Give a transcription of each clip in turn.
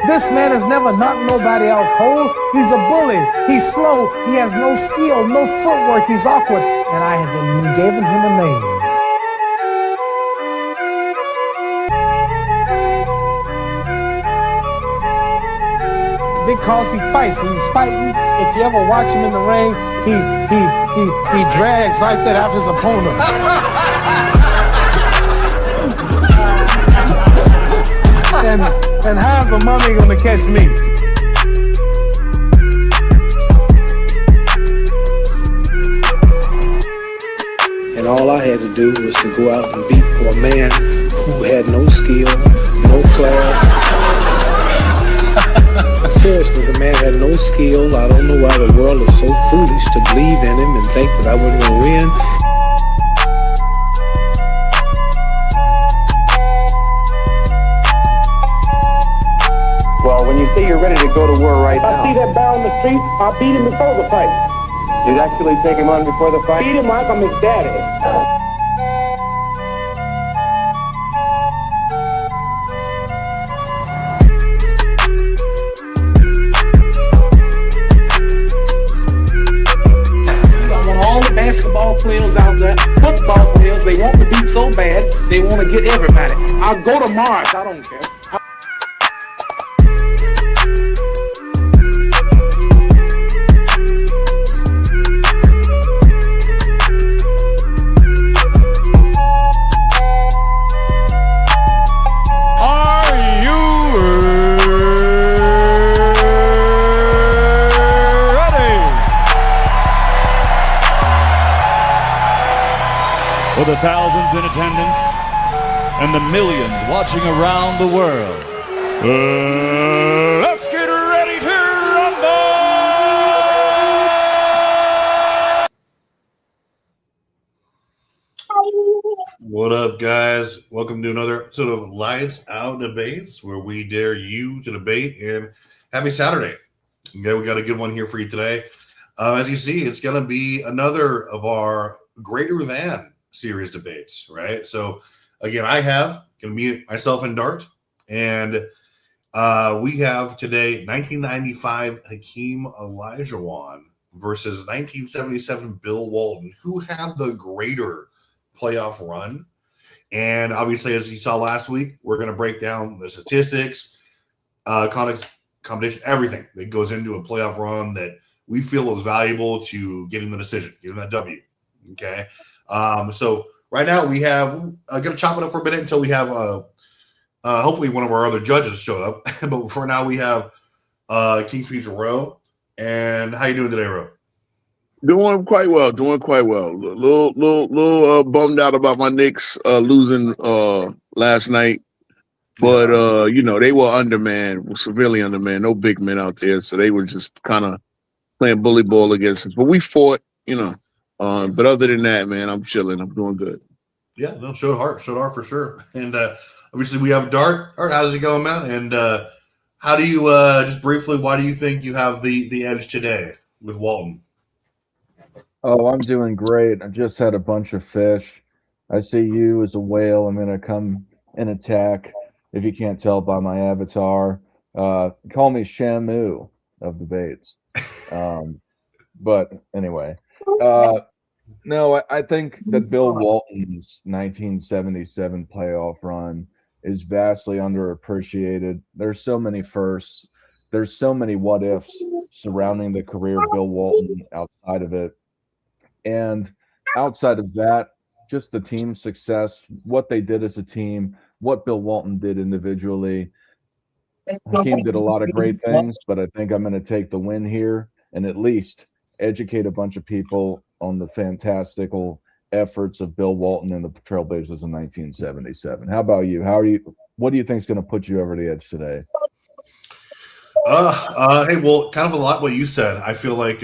This man has never knocked nobody out cold. He's a bully. He's slow. He has no skill, no footwork. He's awkward. And I have been giving him a name. Because he fights. When he's fighting, if you ever watch him in the ring, he drags like that after his opponent. and how's the mummy gonna catch me? And all I had to do was to go out and beat a man who had no skill, no class. Seriously, the man had no skill. I don't know why the world is so foolish to believe in him and think that I wasn't going to win. Well, when you say you're ready to go to war right now... I see that barrel in the street, I'll beat him before the fight. You'd actually take him on before the fight? Beat him like I'm his daddy. Basketball players out there, football players, they want to beat so bad, they want to get everybody. I'll go to Mars, I don't care. For the thousands in attendance and the millions watching around the world, let's get ready to rumble! What up, guys? Welcome to another episode of Lights Out Debates, where we dare you to debate. And happy Saturday. Okay, we got a good one here for you today. As you see, it's going to be another of our greater than series debates, right? So again, I have going to be myself and Dart, and we have today 1995 Hakeem Olajuwon versus 1977 Bill Walton, who had the greater playoff run. And obviously, as you saw last week, we're going to break down the statistics, competition, everything that goes into a playoff run that we feel is valuable to getting the decision, getting that W. Okay. So right now we have going to chop it up for a minute until we have hopefully one of our other judges show up. But for now we have King's Speech Ro. And how you doing today, Ro? Doing quite well. Little bummed out about my Knicks losing last night, but they were undermanned, severely undermanned. No big men out there, so they were just kind of playing bully ball against us. But we fought, but other than that, man, I'm chilling. I'm doing good. Yeah, no, showed heart for sure. And obviously we have Dart. Dart, how's it going, man? And how do you just briefly? Why do you think you have the edge today with Walton? Oh, I'm doing great. I just had a bunch of fish. I see you as a whale. I'm going to come and attack. If you can't tell by my avatar, call me Shamu of debates. But anyway, no, I think that Bill Walton's 1977 playoff run is vastly underappreciated. There's so many firsts. There's so many what ifs surrounding the career of Bill Walton outside of it. And outside of that, just the team success, what they did as a team, what Bill Walton did individually. Hakeem did a lot of great things, but I think I'm going to take the win here and at least educate a bunch of people on the fantastical efforts of Bill Walton and the Trailblazers in 1977. How about you? What do you think is going to put you over the edge today? Hey, well, kind of a lot what you said. I feel like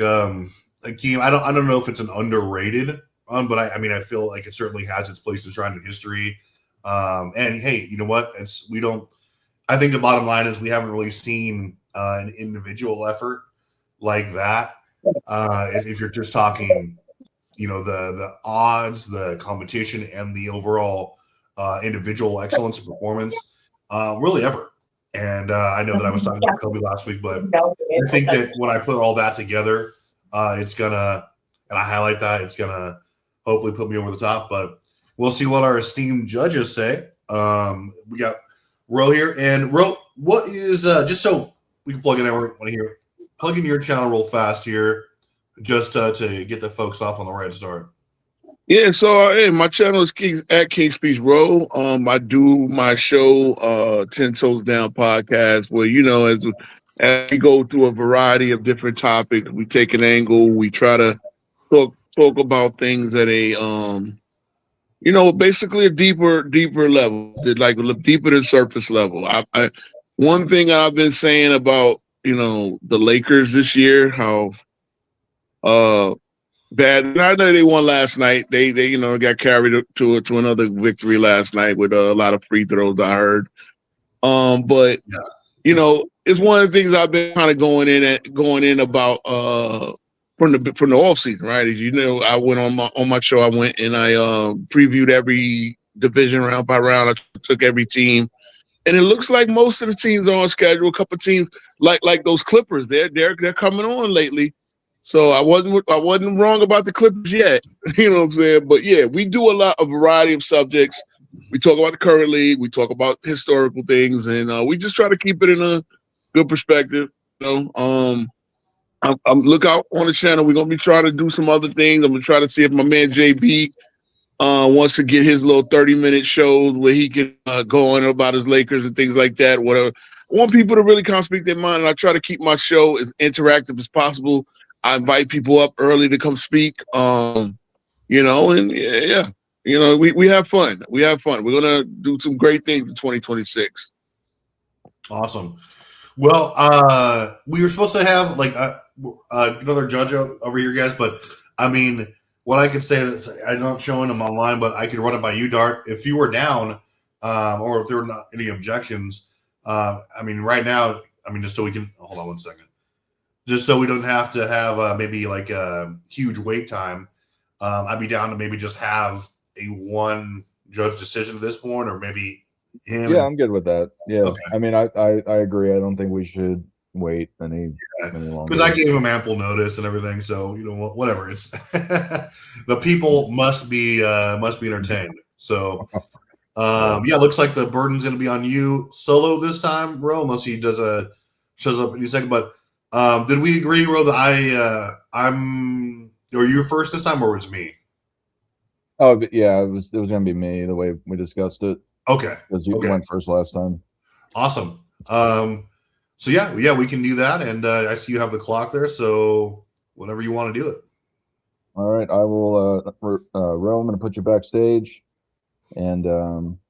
Hakeem, I don't know if it's an underrated but I feel like it certainly has its place in Shrine history. And hey, you know what? I think the bottom line is we haven't really seen an individual effort like that. If you're just talking, the odds, the competition, and the overall individual excellence and performance, really ever. And I know that I was talking about Kobe last week, but I think that when I put all that together, it's gonna, and I highlight that, it's gonna hopefully put me over the top. But we'll see what our esteemed judges say. We got Ro here, and Ro, what is just so we can plug in everyone here, plug in your channel real fast here, just to get the folks off on the right start. Yeah, so hey, my channel is at King Speech Row. I do my show, 10 Toes Down podcast, where as we go through a variety of different topics, we take an angle, we try to talk about things at a basically a deeper level, like look deeper than surface level. One thing I've been saying about the Lakers this year, how bad. I know they won last night. They got carried to another victory last night with a lot of free throws, I heard. But it's one of the things I've been kind of going in about from the off season, right? As you know, I went on my show. I went and I previewed every division round by round. I took every team, and it looks like most of the teams are on schedule. A couple of teams like those Clippers, they're coming on lately. So I wasn't wrong about the Clippers yet. You know what I'm saying? But yeah, we do a variety of subjects. We talk about the current league, we talk about historical things, and we just try to keep it in a good perspective. I'm look out on the channel. We're gonna be trying to do some other things. I'm gonna try to see if my man JB wants to get his little 30-minute shows where he can go on about his Lakers and things like that. Whatever. I want people to really kind of speak their mind, and I try to keep my show as interactive as possible. I invite people up early to come speak, and we have fun. We have fun. We're gonna do some great things in 2026. Awesome. Well, we were supposed to have like another judge over here, guys, but I mean, what I could say is I'm not showing them online, but I could run it by you, Dart. If you were down, or if there were not any objections, I mean, right now, I mean, just so we can hold on one second. Just so we don't have to have maybe like a huge wait time, I'd be down to maybe just have a one judge decision at this point, or maybe him. Yeah, I'm good with that. Yeah, okay. I mean, I agree. I don't think we should wait any longer because I gave him ample notice and everything. So whatever. It's the people must be entertained. So yeah, looks like the burden's going to be on you solo this time, Ro, unless he shows up in a second, but. Did we agree, Ro, that or you first this time, or was me? Oh, yeah, it was going to be me the way we discussed it. Okay, because you went first last time. Awesome. So yeah, we can do that, and I see you have the clock there, so whenever you want to do it. All right, I will. Ro, I'm going to put you backstage, and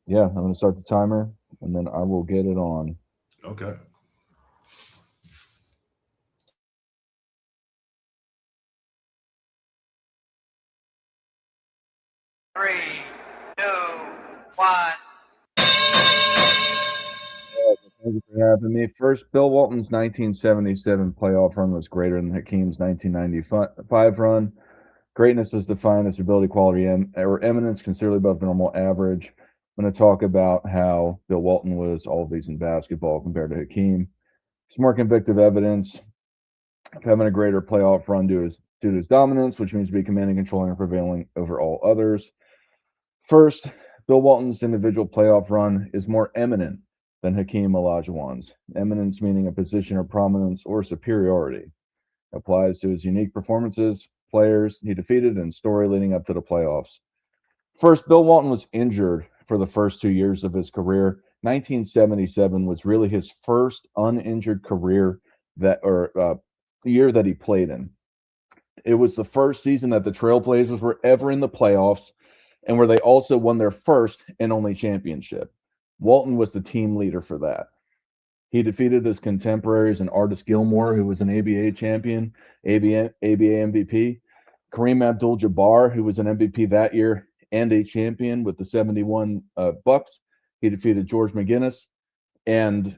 yeah, I'm going to start the timer, and then I will get it on. Okay. Three, two, one. Thank you for having me. First, Bill Walton's 1977 playoff run was greater than Hakeem's 1995 run. Greatness is defined as ability, quality, or eminence considerably above normal average. I'm going to talk about how Bill Walton was all of these in basketball compared to Hakeem. Some more convictive evidence of having a greater playoff run due to his dominance, which means to be commanding, controlling, and prevailing over all others. First, Bill Walton's individual playoff run is more eminent than Hakeem Olajuwon's. Eminence meaning a position of prominence or superiority. Applies to his unique performances, players he defeated, and story leading up to the playoffs. First, Bill Walton was injured for the first 2 years of his career. 1977 was really his first uninjured career year that he played in. It was the first season that the Trailblazers were ever in the playoffs, and where they also won their first and only championship. Walton was the team leader for that. He defeated his contemporaries in Artis Gilmore, who was an ABA champion, ABA MVP, Kareem Abdul-Jabbar, who was an MVP that year and a champion with the 71 Bucks. He defeated George McGinnis, and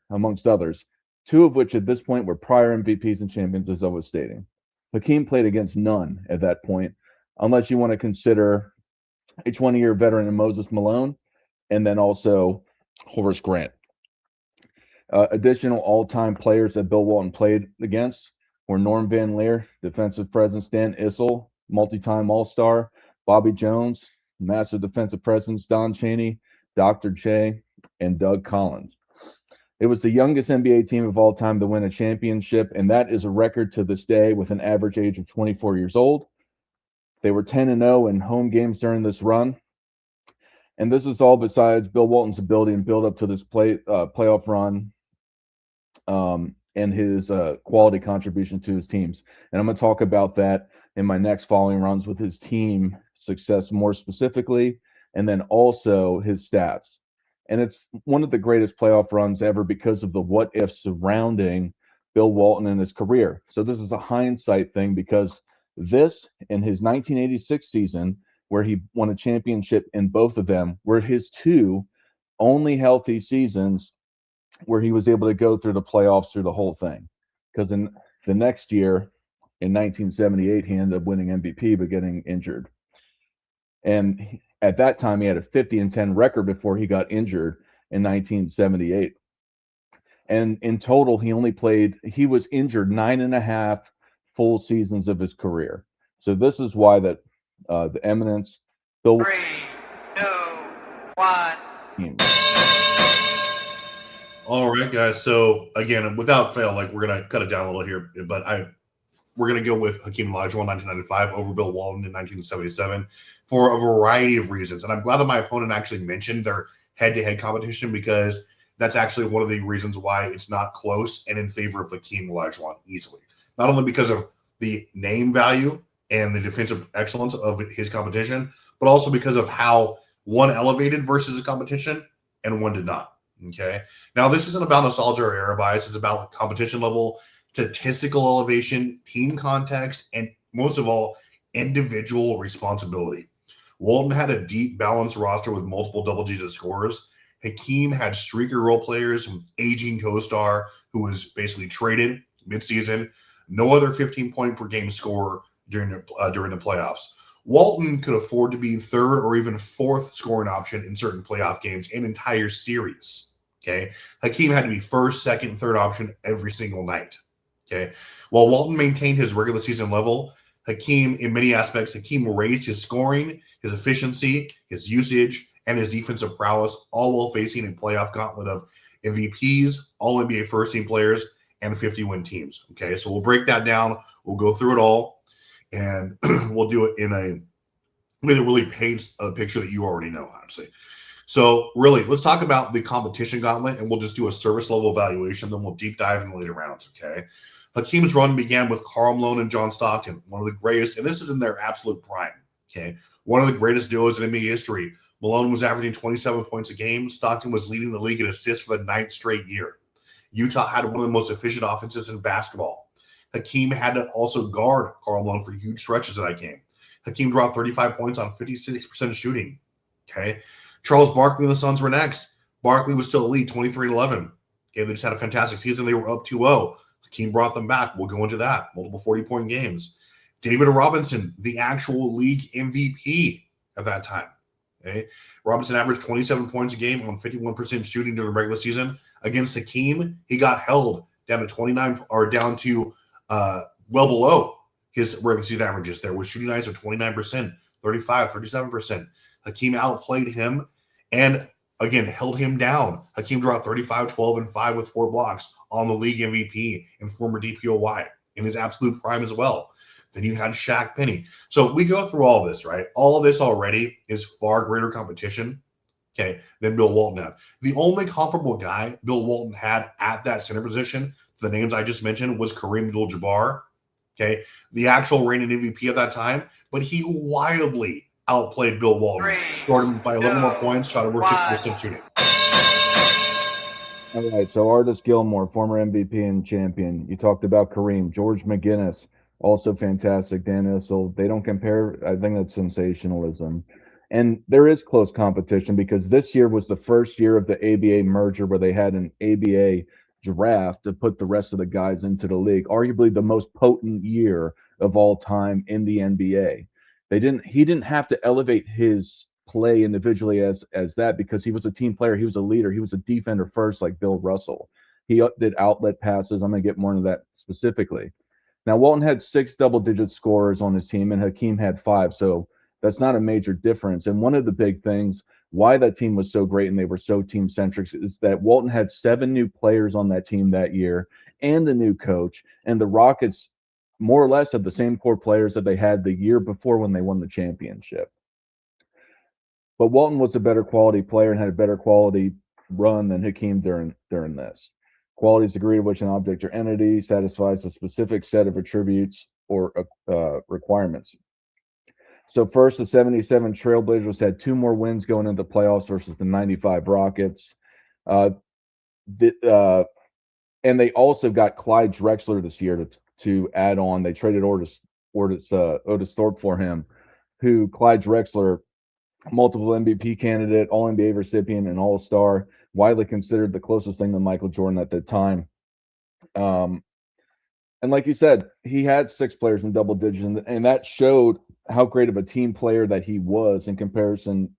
amongst others, two of which at this point were prior MVPs and champions, as I was stating. Hakeem played against none at that point, unless you want to consider a 20-year veteran in Moses Malone, and then also Horace Grant. Additional all-time players that Bill Walton played against were Norm Van Leer, defensive presence Dan Issel, multi-time All-Star, Bobby Jones, massive defensive presence Don Chaney, Dr. J, and Doug Collins. It was the youngest NBA team of all time to win a championship, and that is a record to this day with an average age of 24 years old. They were 10-0 in home games during this run. And this is all besides Bill Walton's ability and build up to this playoff run and his quality contribution to his teams. And I'm going to talk about that in my next following runs with his team success more specifically, and then also his stats. And it's one of the greatest playoff runs ever because of the what if surrounding Bill Walton and his career. So this is a hindsight thing because this and his 1986 season, where he won a championship in both of them, were his two only healthy seasons where he was able to go through the playoffs through the whole thing. Because in the next year, in 1978, he ended up winning MVP but getting injured. And at that time, he had a 50-10 record before he got injured in 1978. And in total, he was injured 9.5 full seasons of his career. So this is why that the eminence, Bill. 3, 2, 1. All right, guys. So again, without fail, like we're gonna cut it down a little here, but we're gonna go with Hakeem Olajuwon 1995 over Bill Walton in 1977 for a variety of reasons. And I'm glad that my opponent actually mentioned their head-to-head competition because that's actually one of the reasons why it's not close and in favor of Hakeem Olajuwon easily. Not only because of the name value and the defensive excellence of his competition, but also because of how one elevated versus a competition and one did not. Okay. Now, this isn't about nostalgia or era bias. It's about competition level, statistical elevation, team context, and most of all, individual responsibility. Walton had a deep, balanced roster with multiple double-digit scorers. Hakeem had streaker role players, an aging co-star who was basically traded midseason. No other 15-point per game scorer during the playoffs. Walton could afford to be third or even fourth scoring option in certain playoff games and entire series. Okay. Hakeem had to be first, second, third option every single night. Okay. While Walton maintained his regular season level, in many aspects, Hakeem raised his scoring, his efficiency, his usage, and his defensive prowess, all while facing a playoff gauntlet of MVPs, all NBA first team players, and 50-win teams. Okay. So we'll break that down. We'll go through it all. And we'll do it in a way that really paints a picture that you already know, honestly. So really, let's talk about the competition gauntlet, and we'll just do a service level evaluation. Then we'll deep dive in the later rounds, okay? Hakeem's run began with Karl Malone and John Stockton, one of the greatest, and this is in their absolute prime, okay? One of the greatest duos in NBA history. Malone was averaging 27 points a game. Stockton was leading the league in assists for the 9th straight year. Utah had one of the most efficient offenses in basketball. Hakeem had to also guard Karl Malone for huge stretches of that game. Hakeem dropped 35 points on 56% shooting. Okay. Charles Barkley and the Suns were next. Barkley was still elite, 23-11. Okay, they just had a fantastic season. They were up 2-0. Hakeem brought them back. We'll go into that. Multiple 40-point games. David Robinson, the actual league MVP at that time. Okay. Robinson averaged 27 points a game on 51% shooting during the regular season. Against Hakeem, he got held down to 29 or down to well below his regular season averages there with shooting nights of 29%, 35, 37%. Hakeem outplayed him and, again, held him down. Hakeem dropped 35, 12, and 5 with 4 blocks on the league MVP and former DPOY in his absolute prime as well. Then you had Shaq Penny. So we go through all this, right? All of this already is far greater competition, okay, than Bill Walton had. The only comparable guy Bill Walton had at that center position, the names I just mentioned, was Kareem Abdul-Jabbar, okay, the actual reigning MVP at that time, but he wildly outplayed Bill Walton, scored him by 11 more points, shot over 60% shooting. All right, so Artis Gilmore, former MVP and champion. You talked about Kareem. George McGinnis, also fantastic. Dan Issel. They don't compare. I think that's sensationalism. And there is close competition because this year was the first year of the ABA merger where they had an ABA draft to put the rest of the guys into the league. Arguably the most potent year of all time in the NBA. He didn't have to elevate his play individually as that because he was a team player. He was a leader. He was a defender first, like Bill Russell. He did outlet passes. I'm going to get more into that specifically. Now, Walton had 6 double-digit scorers on his team, and Hakeem had 5, so that's not a major difference. And one of the big things why that team was so great and they were so team-centric is that Walton had 7 new players on that team that year and a new coach, and the Rockets more or less had the same core players that they had the year before when they won the championship. But Walton was a better quality player and had a better quality run than Hakeem during this. Quality is the degree to which an object or entity satisfies a specific set of attributes or requirements. So first, the 77 Trailblazers had 2 more wins going into the playoffs versus the 95 Rockets. And they also got Clyde Drexler this year to add on. They traded Otis Thorpe for him, who Clyde Drexler, multiple MVP candidate, All-NBA recipient, and All-Star, widely considered the closest thing to Michael Jordan at the time. And like you said, he had 6 players in double digits, and that showed how great of a team player that he was in comparison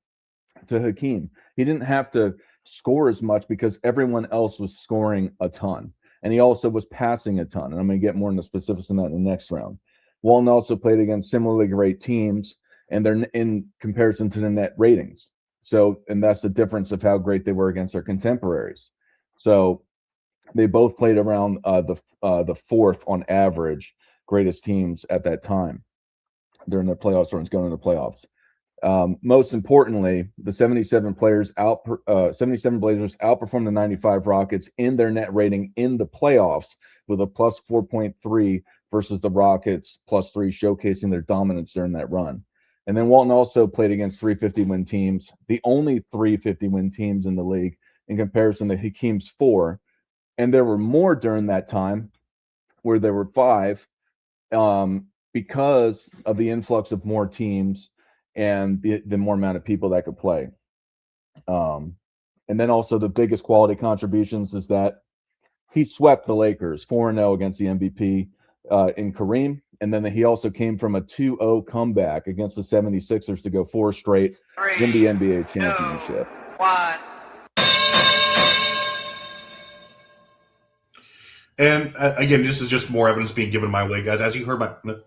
to Hakeem. He didn't have to score as much because everyone else was scoring a ton, and he also was passing a ton. And I'm going to get more into specifics on that in the next round. Walton also played against similarly great teams, and they're in comparison to the net ratings. So, and that's the difference of how great they were against their contemporaries. So they both played around the 4th on average greatest teams at that time during their playoffs runs going into the playoffs. Most importantly, the 77 Blazers outperformed the 95 Rockets in their net rating in the playoffs with a plus 4.3 versus the Rockets plus 3, showcasing their dominance during that run. And then Walton also played against 350-win teams, the only 350-win teams in the league in comparison to Hakeem's 4. And there were more during that time where there were 5 because of the influx of more teams and the more amount of people that could play. And then also the biggest quality contributions is that he swept the Lakers 4-0 against the MVP in Kareem. And then he also came from a 2-0 comeback against the 76ers to go 4 straight, win the NBA championship. 2, 1. And again, this is just more evidence being given my way, guys. As you heard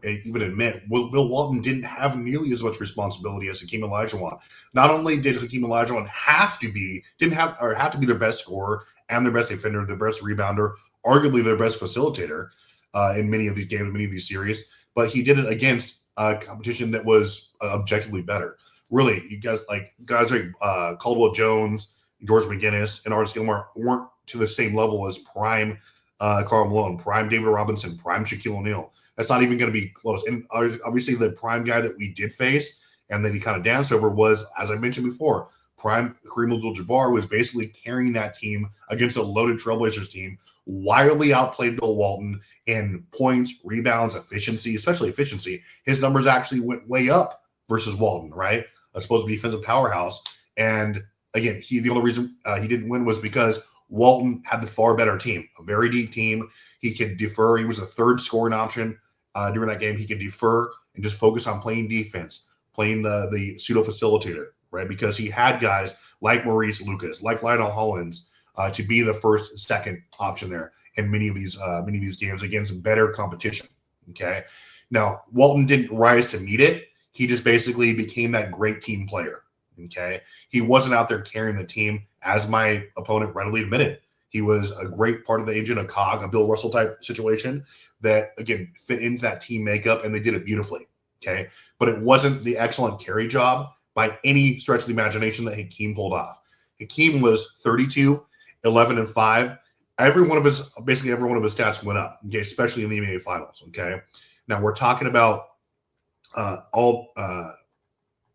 even admit, Bill Walton didn't have nearly as much responsibility as Hakeem Olajuwon. Not only did Hakeem Olajuwon have to be their best scorer and their best defender, their best rebounder, arguably their best facilitator in many of these games, many of these series, but he did it against a competition that was objectively better. Really, you guys like Caldwell Jones, George McGinnis, and Artis Gilmore weren't to the same level as prime Karl Malone, prime David Robinson, prime Shaquille O'Neal. That's not even going to be close. And obviously the prime guy that we did face and that he kind of danced over was, as I mentioned before, prime Kareem Abdul-Jabbar, who was basically carrying that team against a loaded Trailblazers team, wildly outplayed Bill Walton in points, rebounds, efficiency, especially efficiency. His numbers actually went way up versus Walton, right? A supposed defensive powerhouse. And again, the only reason he didn't win was because Walton had the far better team, a very deep team. He could defer. He was a 3rd scoring option during that game. He could defer and just focus on playing defense, playing the pseudo facilitator, right? Because he had guys like Maurice Lucas, like Lionel Hollins, to be the 1st, 2nd option there in many of these games against better competition. Okay, now Walton didn't rise to meet it. He just basically became that great team player. Okay, he wasn't out there carrying the team, as my opponent readily admitted. He was a great part of the engine, a cog, a Bill Russell type situation that, again, fit into that team makeup, and they did it beautifully. Okay, but it wasn't the excellent carry job by any stretch of the imagination that Hakeem pulled off. Hakeem was 32, 11, and 5. Every one of his stats went up, okay, especially in the NBA Finals. Okay, now we're talking about all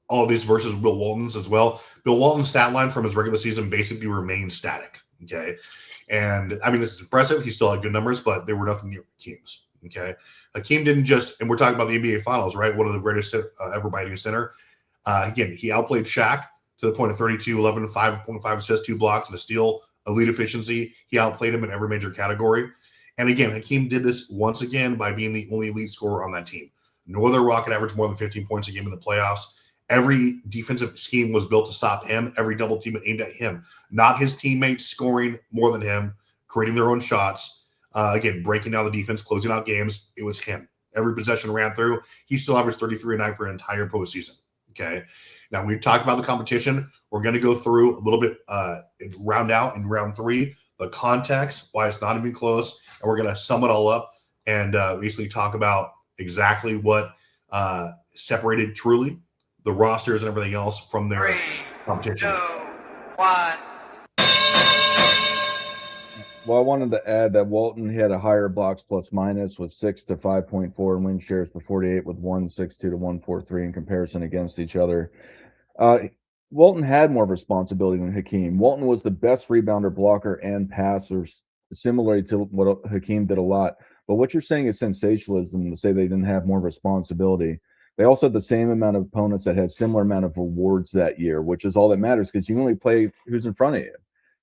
of these versus Bill Walton's as well. Bill Walton's stat line from his regular season basically remained static. Okay, and I mean this is impressive. He still had good numbers, but they were nothing near Hakeem's. Okay, Hakeem didn't just, and we're talking about the NBA Finals, right? One of the greatest ever by any center. Again, he outplayed Shaq to the point of 32, 11, 5.5 assists, 2 blocks, and a steal. Elite efficiency. He outplayed him in every major category. And again, Hakeem did this once again by being the only elite scorer on that team. No other Rocket averaged more than 15 points a game in the playoffs. Every defensive scheme was built to stop him. Every double team aimed at him. Not his teammates scoring more than him. creating their own shots, again, breaking down the defense, closing out games. It was him. Every possession ran through. He still averaged 33 a night for an entire postseason. Okay. Now, we've talked about the competition. We're going to go through a little bit, round out in round 3, the context, why it's not even close, and we're going to sum it all up and basically talk about exactly what separated truly the rosters and everything else from their 3, competition. 2, 1. Well, I wanted to add that Walton had a higher blocks plus minus with 6 to 5.4 and win shares per 48 with 162 to 143 in comparison against each other. Walton had more responsibility than Hakeem. Walton was the best rebounder, blocker, and passer, similarly to what Hakeem did a lot. But what you're saying is sensationalism to say they didn't have more responsibility. They also had the same amount of opponents that had similar amount of rewards that year, which is all that matters because you only play who's in front of you.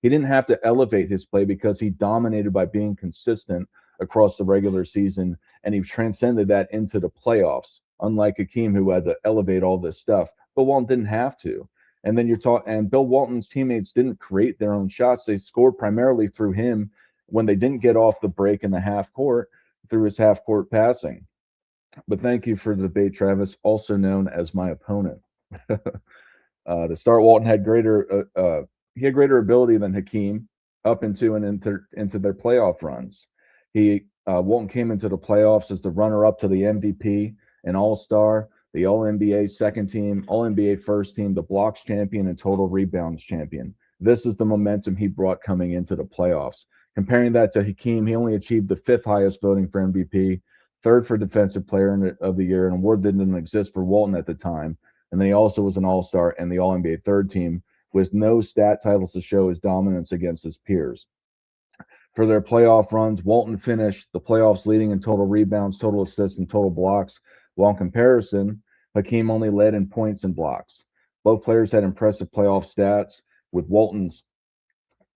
He didn't have to elevate his play because he dominated by being consistent across the regular season, and he transcended that into the playoffs, unlike Hakeem, who had to elevate all this stuff. But Walton didn't have to. And then and Bill Walton's teammates didn't create their own shots. They scored primarily through him when they didn't get off the break in the half court through his half court passing. But thank you for the debate, Travis, also known as my opponent. To start, Walton had greater ability than Hakeem up into and into their playoff runs. Walton came into the playoffs as the runner-up to the MVP, an All-Star, the All-NBA second team, All-NBA first team, the blocks champion, and total rebounds champion. This is the momentum he brought coming into the playoffs. Comparing that to Hakeem, he only achieved the 5th highest voting for MVP, 3rd for Defensive Player of the Year, an award that didn't exist for Walton at the time. And then he also was an All-Star and the All-NBA third team with no stat titles to show his dominance against his peers. For their playoff runs, Walton finished the playoffs leading in total rebounds, total assists, and total blocks, while in comparison, Hakeem only led in points and blocks. Both players had impressive playoff stats, with Walton's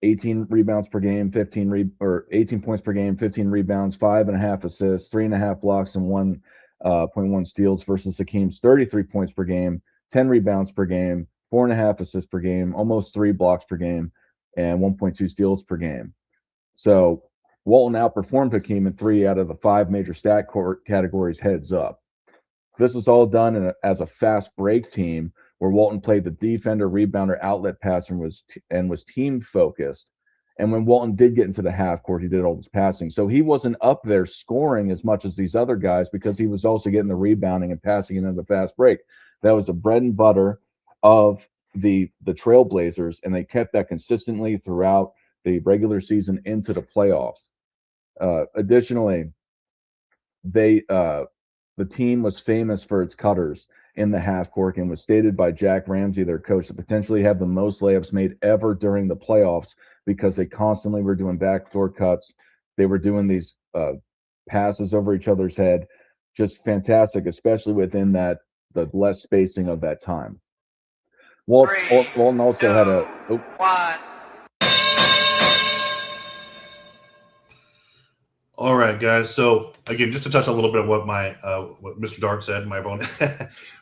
18 rebounds per game, 18 points per game, 15 rebounds, 5.5 assists, 3.5 blocks, and 1.1 steals versus Hakeem's 33 points per game, 10 rebounds per game, 4.5 assists per game, almost 3 blocks per game, and 1.2 steals per game. So Walton outperformed Hakeem in 3 out of the 5 major stat categories heads up. This was all done as a fast break team where Walton played the defender, rebounder, outlet passer, and was team focused. And when Walton did get into the half court, he did all this passing. So he wasn't up there scoring as much as these other guys because he was also getting the rebounding and passing into the fast break. That was the bread and butter of the Trailblazers, and they kept that consistently throughout the regular season into the playoffs. Additionally, the team was famous for its cutters in the half court and was stated by Jack Ramsey, their coach, to potentially have the most layups made ever during the playoffs because they constantly were doing backdoor cuts. They were doing these passes over each other's head. Just fantastic, especially within the less spacing of that time. Walton also had a... 1. All right, guys. So again, just to touch a little bit on what what Mr. Dart said, my opponent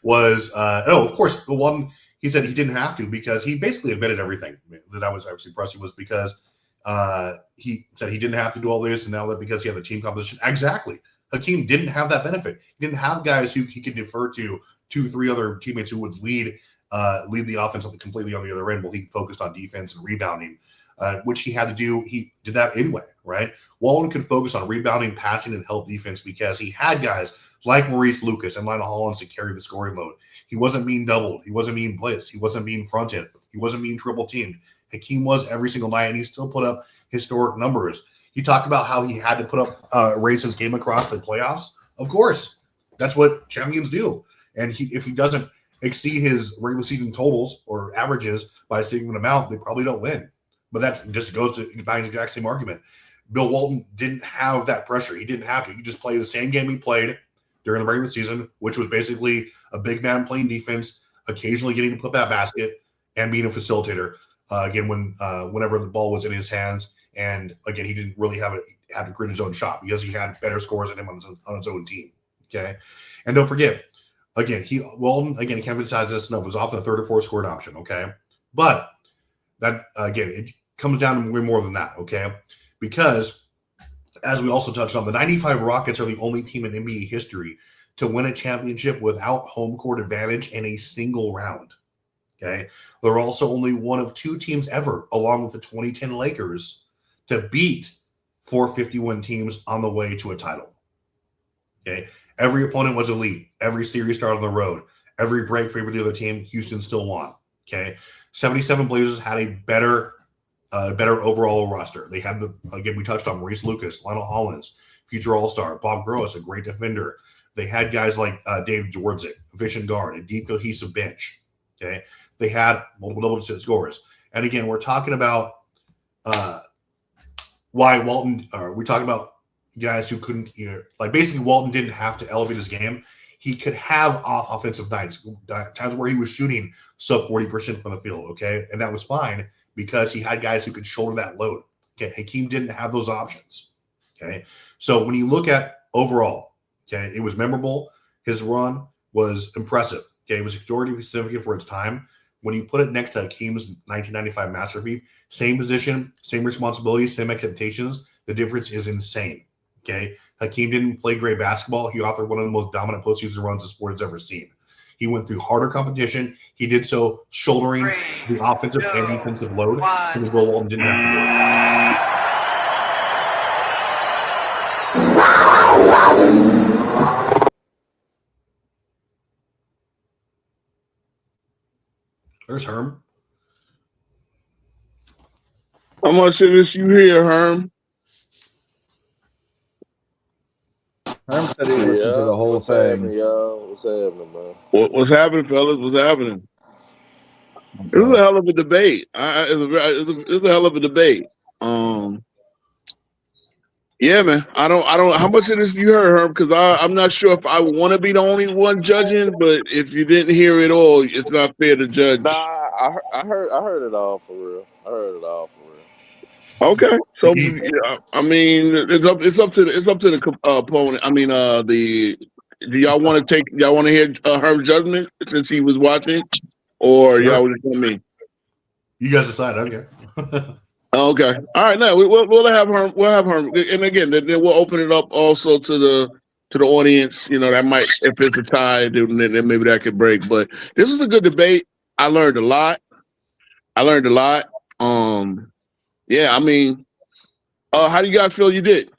was, of course, the one he said he didn't have to because he basically admitted everything that I was actually pressing was because he said he didn't have to do all this, and now that because he had the team composition. Exactly. Hakeem didn't have that benefit. He didn't have guys who he could defer to 2-3 other teammates who would lead the offense completely on the other end while he focused on defense and rebounding. Which he had to do. He did that anyway, right? Walton could focus on rebounding, passing, and help defense because he had guys like Maurice Lucas and Lionel Hollins to carry the scoring load. He wasn't being doubled. He wasn't being blitzed. He wasn't being fronted. He wasn't being triple teamed. Hakeem was every single night, and he still put up historic numbers. He talked about how he had to put up raise his game across the playoffs. Of course, that's what champions do. And if he doesn't exceed his regular season totals or averages by a significant amount, they probably don't win. But that just goes to the exact same argument. Bill Walton didn't have that pressure. He didn't have to. He just played the same game he played during the regular season, which was basically a big man playing defense, occasionally getting to put that basket, and being a facilitator. Again, whenever the ball was in his hands, and again, he didn't really have to create his own shot because he had better scores than him on his own team. Okay, and don't forget, again, Walton he can't emphasize this enough. Was often a 3rd or 4th scored option. Okay, but that again, it comes down to way more than that. Okay, because, as we also touched on, the 95 Rockets are the only team in NBA history to win a championship without home court advantage in a single round. Okay. They're also only one of 2 teams ever, along with the 2010 Lakers, to beat 451 teams on the way to a title. Okay. Every opponent was elite. Every series started on the road. Every break favored the other team. Houston still won. Okay. 77 Blazers had a better overall roster. They had we touched on Maurice Lucas, Lionel Hollins, future All-Star, Bob Gross, a great defender. They had guys like Dave Dwardzik, efficient guard, a deep, cohesive bench. Okay. They had multiple double-digit scorers. And again, we're talking about why Walton, we're talking about guys who couldn't, basically Walton didn't have to elevate his game. He could have off offensive nights, times where he was shooting sub 40% from the field, okay? And that was fine because he had guys who could shoulder that load. Okay, Hakeem didn't have those options, okay? So when you look at overall, okay, it was memorable. His run was impressive, okay? It was historically significant for its time. When you put it next to Hakeem's 1995 masterpiece, same position, same responsibilities, same expectations, the difference is insane. Okay, Hakeem didn't play great basketball. He authored one of the most dominant postseason runs the sport has ever seen. He went through harder competition. He did so shouldering the offensive and defensive load. And Will Walton didn't have to do it. There's Herm. How much of this you hear, Herm? Herm said he listened to the whole thing. Y'all? What's happening, man? What's happening, fellas? What's happening? It was a hell of a debate. It's a hell of a debate. Yeah, man. I don't. How much of this you heard, Herm? Because I'm not sure if I want to be the only one judging. But if you didn't hear it all, it's not fair to judge. Nah, I heard it all for real. I heard it all for real. Okay, so I mean, it's up to the opponent. I mean, do y'all want to hear Herm's judgment since he was watching, or y'all want to tell me? You guys decide. Okay. Okay. All right. No, we'll have Herm. We'll have Herm, and again, then we'll open it up also to the audience. That might, if it's a tie, then maybe that could break. But this is a good debate. I learned a lot. Yeah, I mean, how do you guys feel you did?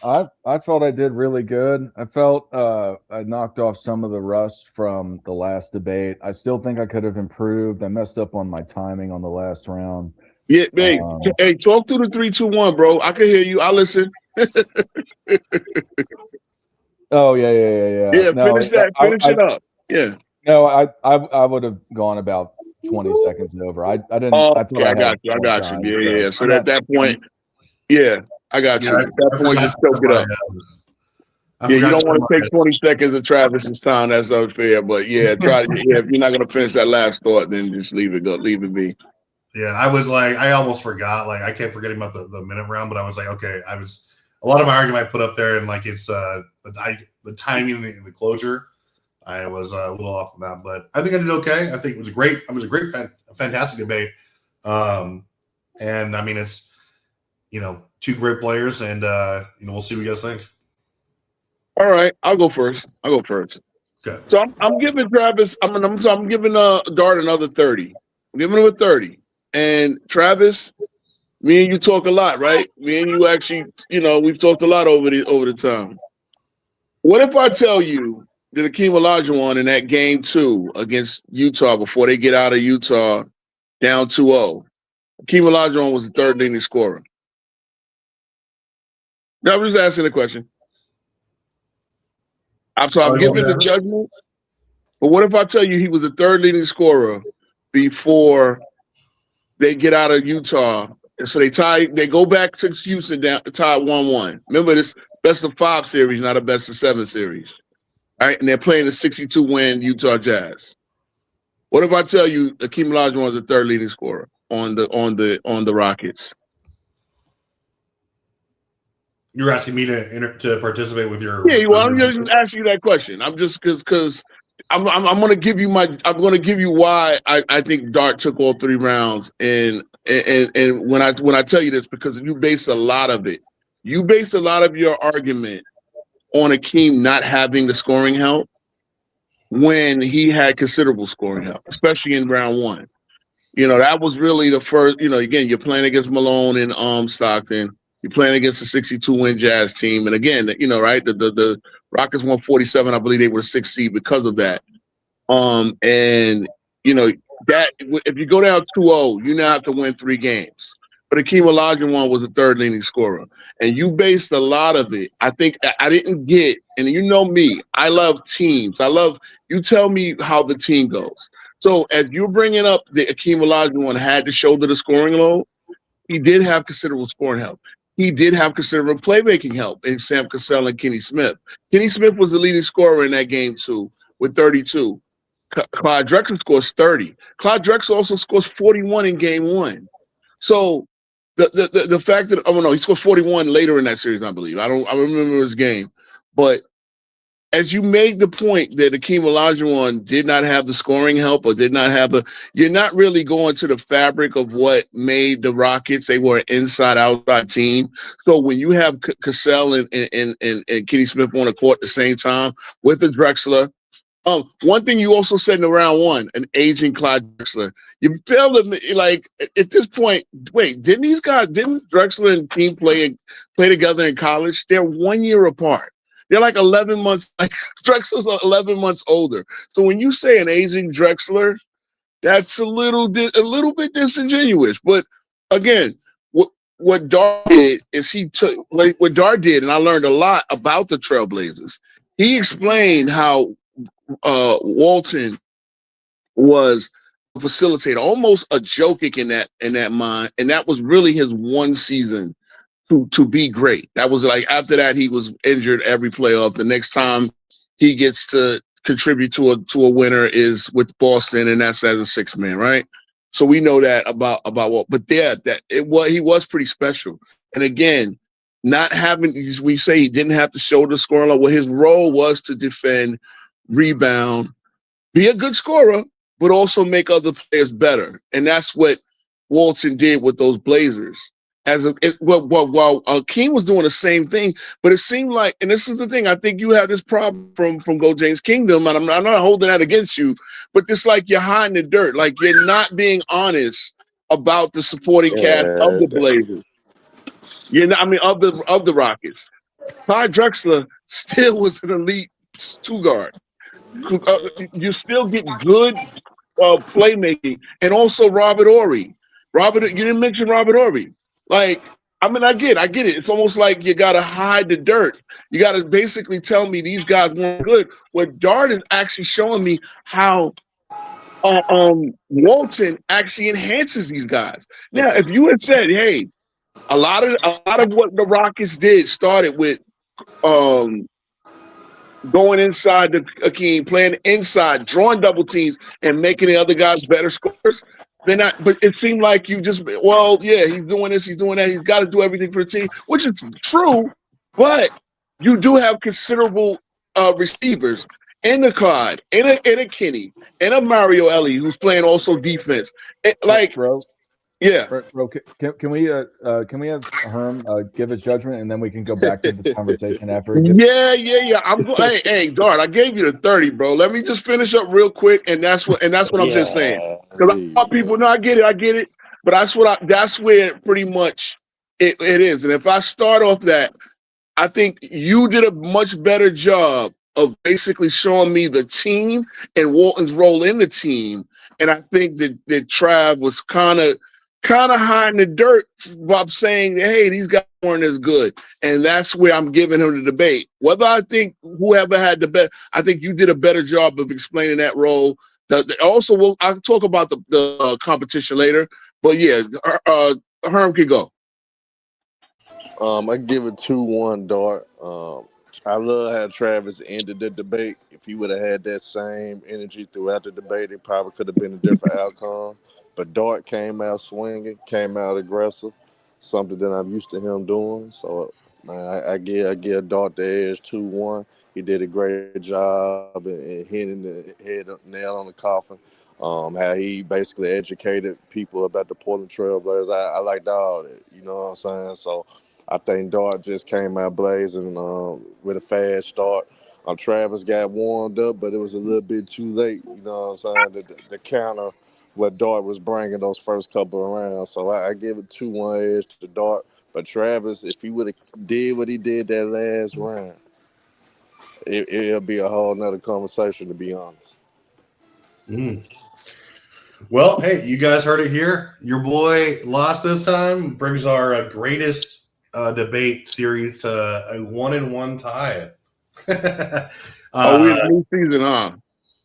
I felt I did really good. I felt I knocked off some of the rust from the last debate. I still think I could have improved. I messed up on my timing on the last round. Yeah, hey, talk through the 3, 2, 1, bro. I can hear you. I listen. Oh yeah. Yeah, finish it up. Yeah. No, I would have gone about 20 seconds over. I didn't. Oh, I got you. Yeah. So at that point, yeah, I got you. At that point, just choke it up. Yeah, you don't want to take 20 seconds of Travis's time. That's unfair. But yeah, if you're not gonna finish that last thought, then just leave it be. Yeah, I was like, I almost forgot. Like, I kept forgetting about the minute round, but I was like, okay, a lot of my argument I put up there, and like it's the timing and the closure. I was a little off on that, but I think I did okay. I think it was great. It was a fantastic debate. And I mean, it's, 2 great players, and we'll see what you guys think. All right, I'll go first. Okay. So I'm giving Travis. I'm giving Dart another 30. I'm giving him a 30. And Travis, me and you talk a lot, right? Me and you actually, we've talked a lot over the time. What if I tell you that Hakeem Olajuwon in that game 2 against Utah before they get out of Utah down 2-0, Hakeem Olajuwon was the 3rd leading scorer? Now, I'm just asking a question. I'm giving the judgment. But what if I tell you he was the 3rd leading scorer before they get out of Utah? And so they go back to Houston tied 1-1. Remember, this best of 5 series, not a best of 7 series. All right, and they're playing a 62-win Utah Jazz. What if I tell you Hakeem Olajuwon is the 3rd leading scorer on the Rockets? You're asking me to participate with your. Yeah, well, I'm just asking you that question. I'm just because I'm going to give you why I think Dart took all 3 rounds, and when I tell you this, because you base a lot of your argument on Hakeem not having the scoring help when he had considerable scoring help, especially in round 1. That was really the first. Again, you're playing against Malone and Stockton. You're playing against a 62-win Jazz team, and again, right, the Rockets won 47. I believe they were 6th seed because of that. And that if you go down 2-0, you now have to win 3 games. But Hakeem Olajuwon was a 3rd leading scorer, and you based a lot of it. I think I didn't get, and you know me, I love teams. You tell me how the team goes. So as you're bringing up that Hakeem Olajuwon had to shoulder the scoring load, he did have considerable scoring help. He did have considerable playmaking help in Sam Cassell and Kenny Smith. Kenny Smith was the leading scorer in that game too, with 32. Clyde Drexler scores 30. Clyde Drexler also scores 41 in game 1. So the fact that he scores 41 later in that series, I believe. I remember his game. But as you made the point that Hakeem Olajuwon did not have the scoring help or did not have you're not really going to the fabric of what made the Rockets. They were an inside-outside team. So when you have Cassell and Kenny Smith on the court at the same time with the Drexler, one thing you also said in round 1, an aging Clyde Drexler. You failed to, like, at this point, wait, didn't Drexler and Team play together in college? They're 1 year apart. They're like 11 months, like Drexler's 11 months older. So when you say an aging Drexler, that's a little bit disingenuous. But again, what Dart did is he took, like what Dart did, and I learned a lot about the Trailblazers. He explained how Walton was a facilitator, almost a Jokic in that mind, and that was really his one season to be great. That was like after that he was injured every playoff. The next time he gets to contribute to a winner is with Boston, and that's as a 6th man, right? So we know that about what, but he was pretty special. And again, not having, we say he didn't have to shoulder the scoring load. Well, his role was to defend, rebound, be a good scorer, but also make other players better. And that's what Walton did with those Blazers. While Hakeem was doing the same thing, but it seemed like, and this is the thing, I think you have this problem from Go James Kingdom, and I'm not holding that against you, but it's like you're hiding the dirt, like you're not being honest about the supporting cast of the Blazers. Of the Rockets. Clyde Drexler still was an elite 2-guard. You still get good playmaking, and also Robert Horry. You didn't mention Robert Horry. Like, I get it. It's almost like you got to hide the dirt. You got to basically tell me these guys weren't good. What Dart is actually showing me how Walton actually enhances these guys. Now, if you had said, hey, a lot of what the Rockets did started with going inside the Hakeem, playing inside, drawing double teams, and making the other guys better scorers. But it seemed like you just, he's doing this, he's doing that, he's got to do everything for the team, which is true, but you do have considerable receivers in the Clyde, in a Kenny, and a Mario Ellie who's playing also defense. Yeah, bro. Can we have Herm give his judgment, and then we can go back to this conversation after? Yeah. Hey, Dart, I gave you the 30, bro. Let me just finish up real quick, and that's what I'm just saying. Because I want people, no, I get it, but that's where pretty much it is. And if I start off that, I think you did a much better job of basically showing me the team and Walton's role in the team, and I think that Trav was kind of hiding the dirt by saying, hey, these guys weren't as good. And that's where I'm giving him the debate. Whether I think whoever had the best, I think you did a better job of explaining that role. Also, I'll talk about the competition later. But yeah, Herm can go. I give it 2-1 Dart. I love how Travis ended the debate. If he would have had that same energy throughout the debate, it probably could have been a different outcome. But Dart came out swinging, came out aggressive, something that I'm used to him doing. So I give Dart the edge 2-1. He did a great job in hitting the head nail on the coffin. How he basically educated people about the Portland Trailblazers. I liked all that. You know what I'm saying? So I think Dart just came out blazing with a fast start. Travis got warmed up, but it was a little bit too late. You know what I'm saying? The counter what Dart was bringing those first couple of rounds. So I give it 2-1 edge to Dart. But Travis, if he would have did what he did that last round, it'll be a whole nother conversation, to be honest. Mm. Well, hey, you guys heard it here. Your boy lost this time. Brings our greatest debate series to a 1-1 tie. We have a new season, huh?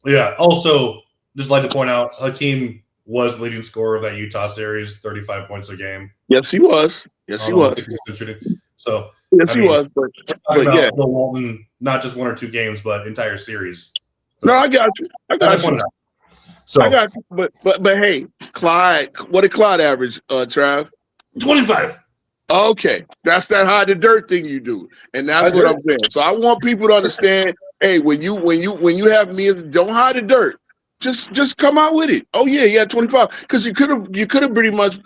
Yeah. Also, just like to point out, Hakeem was the leading scorer of that Utah series, 35 points a game. Yes, he was. Yes, he was. So yes, he was. But yeah, Bill Walton, not just 1 or 2 games, but entire series. So, no, I got you. I got you. So I got you. But hey, Clyde, what did Clyde average, Trav? 25. Okay, that's that hide the dirt thing you do, and that's what I'm saying. So I want people to understand. Hey, when you have me, don't hide the dirt. Just come out with it. Oh yeah, he had 25 because you could have pretty much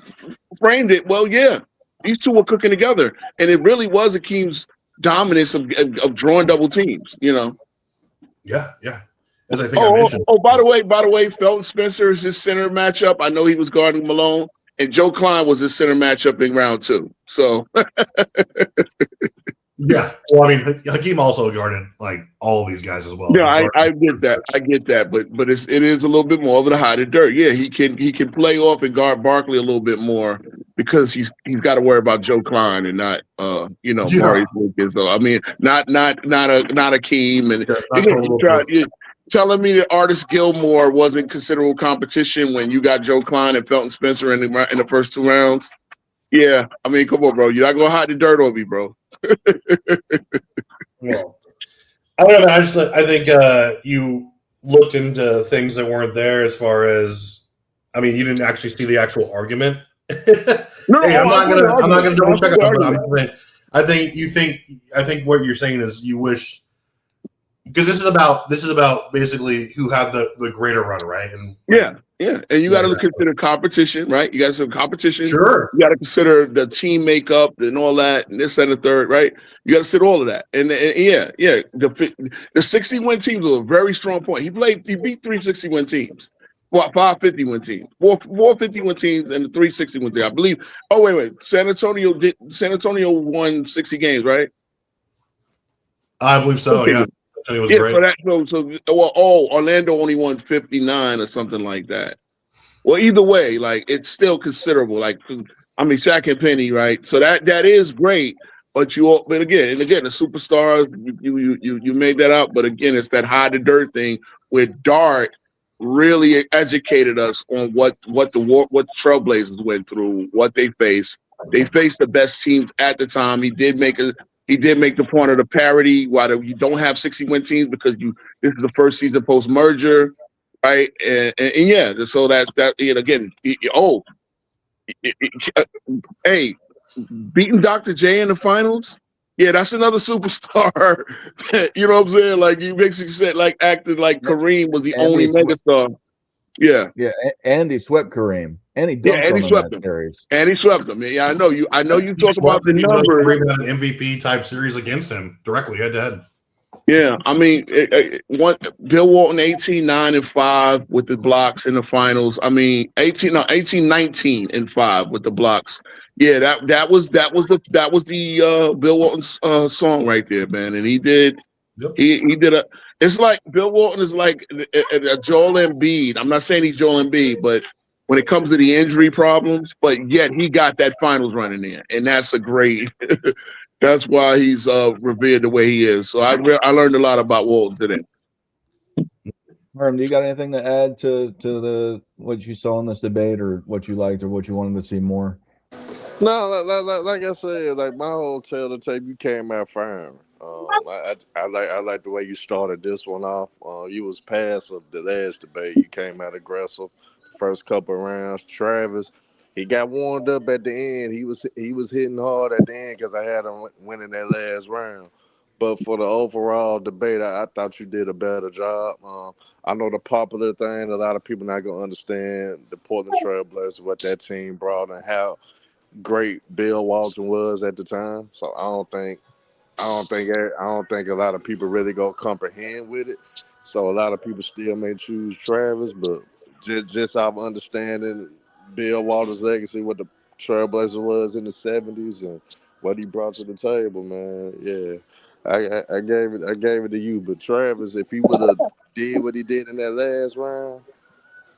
framed it. Well, yeah, these two were cooking together, and it really was Hakeem's dominance of drawing double teams. You know. Yeah. As I think I mentioned. By the way, Felton Spencer is his center matchup. I know he was guarding Malone, and Joe Klein was his center matchup in round 2. So. Yeah, well, I mean, Hakeem also guarded like all of these guys as well. Yeah, I get that, but it is a little bit more of the hide the dirt. Yeah, he can play off and guard Barkley a little bit more because he's got to worry about Joe Klein and not Maurice Lucas. So I mean, not Hakeem and you're telling me that Artis Gilmore wasn't considerable competition when you got Joe Klein and Felton Spencer in the first 2 rounds. Yeah, I mean, come on, bro. You're not gonna hide the dirt on me, bro. Well, I don't know. I think you looked into things that weren't there as far as. I mean, you didn't actually see the actual argument. No, hey, I'm not gonna double check on it. I think what you're saying is you wish. Because this is about basically who had the greater run, right? And yeah, and you got to consider competition, right? You got some competition. Sure. You got to consider the team makeup and all that, and this and the third, right? You got to consider all of that, and yeah. The 60-win teams are a very strong point. He beat 3 60-win teams, 5 50-win teams, 4 50-win teams, and the 3 60-win teams. I believe. Oh wait, San Antonio won 60 games, right? I believe so. Yeah. Yeah, great. Orlando only won 59 or something like that. Well, either way, like it's still considerable. Like, I mean, Shaq and Penny, right? So that is great. But again, the superstars, you made that up. But again, it's that hide the dirt thing where Dart really educated us on what the Trailblazers went through, what they faced. They faced the best teams at the time. He did make the point of the parity why you don't have 60-win teams because this is the first season post merger, right? And yeah, so that again, hey, beating Dr. J in the finals, yeah, that's another superstar. You know what I'm saying? Like you basically said, like acted like Kareem was the only megastar. Yeah, and he swept Kareem. And he dunked and he swept him. And he swept him. Yeah, I know you talk about the numbers. An MVP type series against him directly head to head. Yeah, I mean, Bill Walton 18-9-5 with the blocks in the finals. I mean, 18-19-5 with the blocks. Yeah, that was the Bill Walton song right there, man. And he did. Yep. He did It's like Bill Walton is like a Joel Embiid. I'm not saying he's Joel Embiid, but when it comes to the injury problems, but yet he got that finals run in there, and that's a great. That's why he's revered the way he is. So I learned a lot about Walton today. Herm, do you got anything to add to what you saw in this debate, or what you liked, or what you wanted to see more? No, like I said, like my whole tale to tape, you came out fine. I like the way you started this one off. You was passive the last debate. You came out aggressive first couple of rounds. Travis, He got warmed up at the end. He was hitting hard at the end because I had him winning that last round. But for the overall debate, I thought you did a better job. I know the popular thing, a lot of people not gonna understand the Portland Trailblazers, what that team brought, and how great Bill Walton was at the time. So I don't think a lot of people really gonna comprehend with it. So a lot of people still may choose Travis, but just our understanding Bill Walton's legacy, what the Trailblazer was in the '70s, and what he brought to the table, man. Yeah, I gave it to you. But Travis, if he would have did what he did in that last round,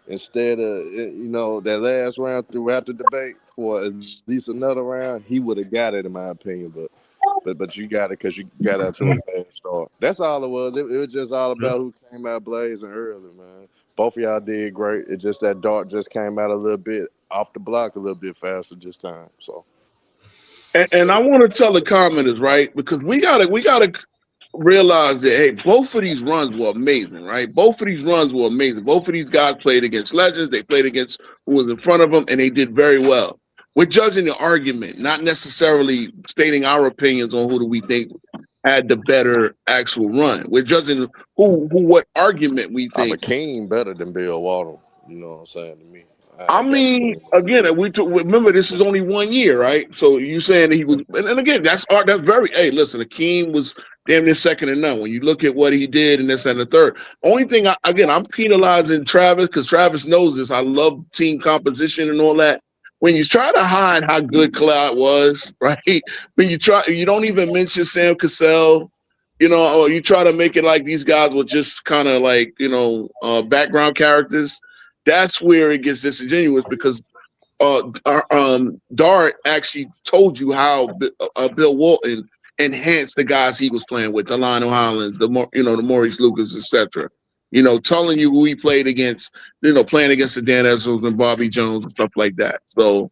instead of that last round throughout the debate for at least another round, he would have got it in my opinion. But you got it because you got out to a fast start. That's all it was. It was just all about who came out blazing early, man. Both of y'all did great. It's just that Dart just came out a little bit off the block a little bit faster this time. So, and I want to tell the commenters, right? Because we gotta realize that, hey, both of these runs were amazing, right? Both of these runs were amazing. Both of these guys played against legends. They played against who was in front of them, and they did very well. We're judging the argument, not necessarily stating our opinions on who do we think had the better actual run. We're judging what argument we think. Hakeem better than Bill Walton. You know what I'm saying to me. I mean, again, remember this is only 1 year, right? So you saying that he was, and again, that's very. Hey, listen, Hakeem was damn near second to none when you look at what he did and this and the third. Only thing, I'm penalizing Travis because Travis knows this. I love team composition and all that. When you try to hide how good Cloud was, right? When you don't even mention Sam Cassell, or you try to make it like these guys were just kind of like, background characters. That's where it gets disingenuous because Dart actually told you how Bill Walton enhanced the guys he was playing with, the Lionel Hollins, the Maurice Lucas, etc. Telling you who he played against, playing against the Dan Essells and Bobby Jones and stuff like that. So,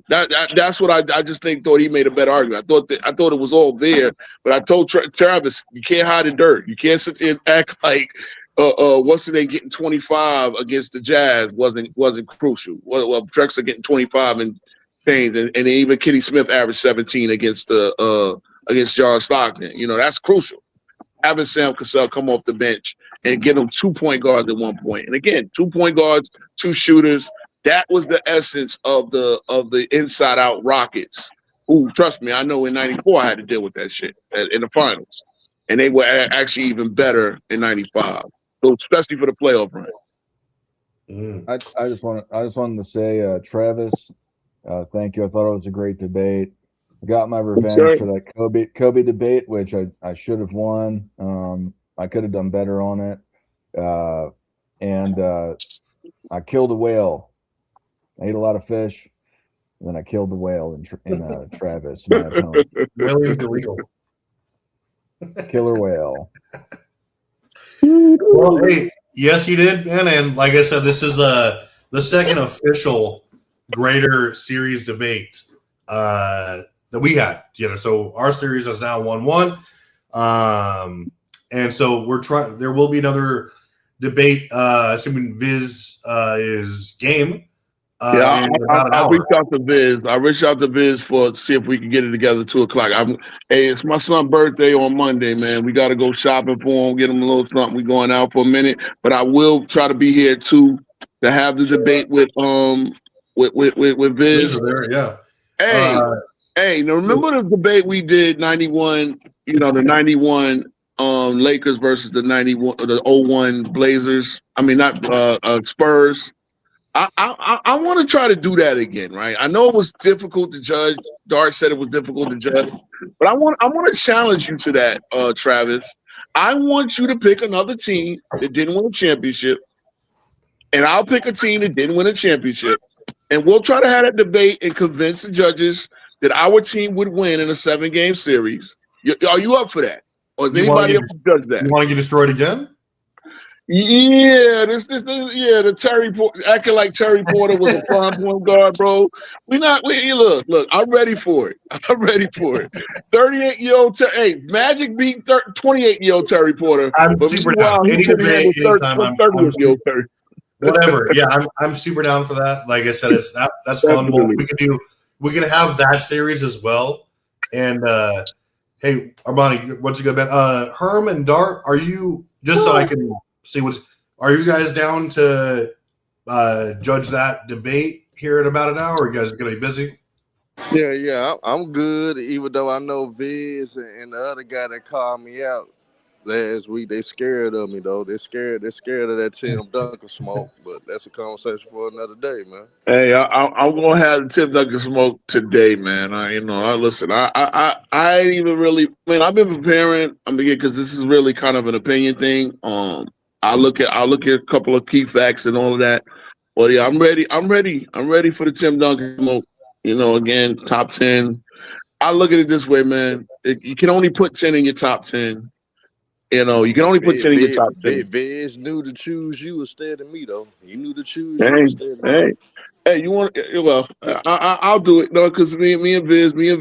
that's what I just thought he made a better argument. I thought it was all there, but I told Travis, you can't hide the dirt. You can't sit there and act like what's they getting 25 against the Jazz wasn't crucial. Well, Drexler getting 25 and change, and even Kenny Smith averaged 17 against John Stockton. That's crucial. Having Sam Cassell come off the bench and get him 2 point guards at one point, and again, 2 point guards, 2 shooters. That was the essence of the inside out Rockets. Who, trust me, I know in '94 I had to deal with that shit in the finals, and they were actually even better in '95. So especially for the playoff run. I just wanted to say, Travis, thank you. I thought it was a great debate. I got my revenge for that Kobe debate, which I should have won. I could have done better on it. And I killed a whale. I ate a lot of fish, and then I killed the whale in Travis. Really illegal. Killer whale. Well, hey, yes, you did, man. And like I said, this is the second official greater series debate that we had. So our series is now 1-1. And so we're trying. There will be another debate, assuming Viz is game. I reached out to Viz. I reached out to Viz to see if we can get it together 2:00. Hey, it's my son's birthday on Monday, man. We got to go shopping for him, get him a little something. We going out for a minute, but I will try to be here too to have the debate with Viz. There, yeah. Hey, now remember the debate we did 91? The 91 Lakers versus the 01 Blazers. I mean, not Spurs. I want to try to do that again, right? I know it was difficult to judge. Dart said it was difficult to judge, but I want to challenge you to that, Travis. I want you to pick another team that didn't win a championship, and I'll pick a team that didn't win a championship, and we'll try to have that debate and convince the judges that our team would win in a 7-game series. Are you up for that? Or is anybody else judge that? You want to get destroyed again? Yeah, the Terry acting like Terry Porter was a prime point guard, bro. Look, I'm ready for it. 38-year-old Magic beat 28-year-old Terry Porter. I'm super down. Any debate, anytime. I'm 30-year-old Terry. whatever. Yeah, I'm super down for that. Like I said, that's fun. Well, we can have that series as well. And hey, Armani, what's a good bet? Herm and Dart, are you just so I can see are you guys down to judge that debate here in about an hour? Or are you guys gonna be busy? Yeah, I'm good. Even though I know Viz and the other guy that called me out last week, they scared of me though. They're scared of that Tim Duncan smoke. But that's a conversation for another day, man. Hey, I'm gonna have the Tim Duncan smoke today, man. Listen. I ain't even really. Man, I've been preparing. Because this is really kind of an opinion thing. I'll look at a couple of key facts and all of that. But yeah, I'm ready for the Tim Duncan smoke. Again, top 10. I look at it this way, man. You can only put 10 in your top 10. You can only put 10 in your top 10. Viz knew to choose you instead of me, though. He knew to choose you instead of me. Hey, you want? Well, I'll do it. No, because me and Viz, we're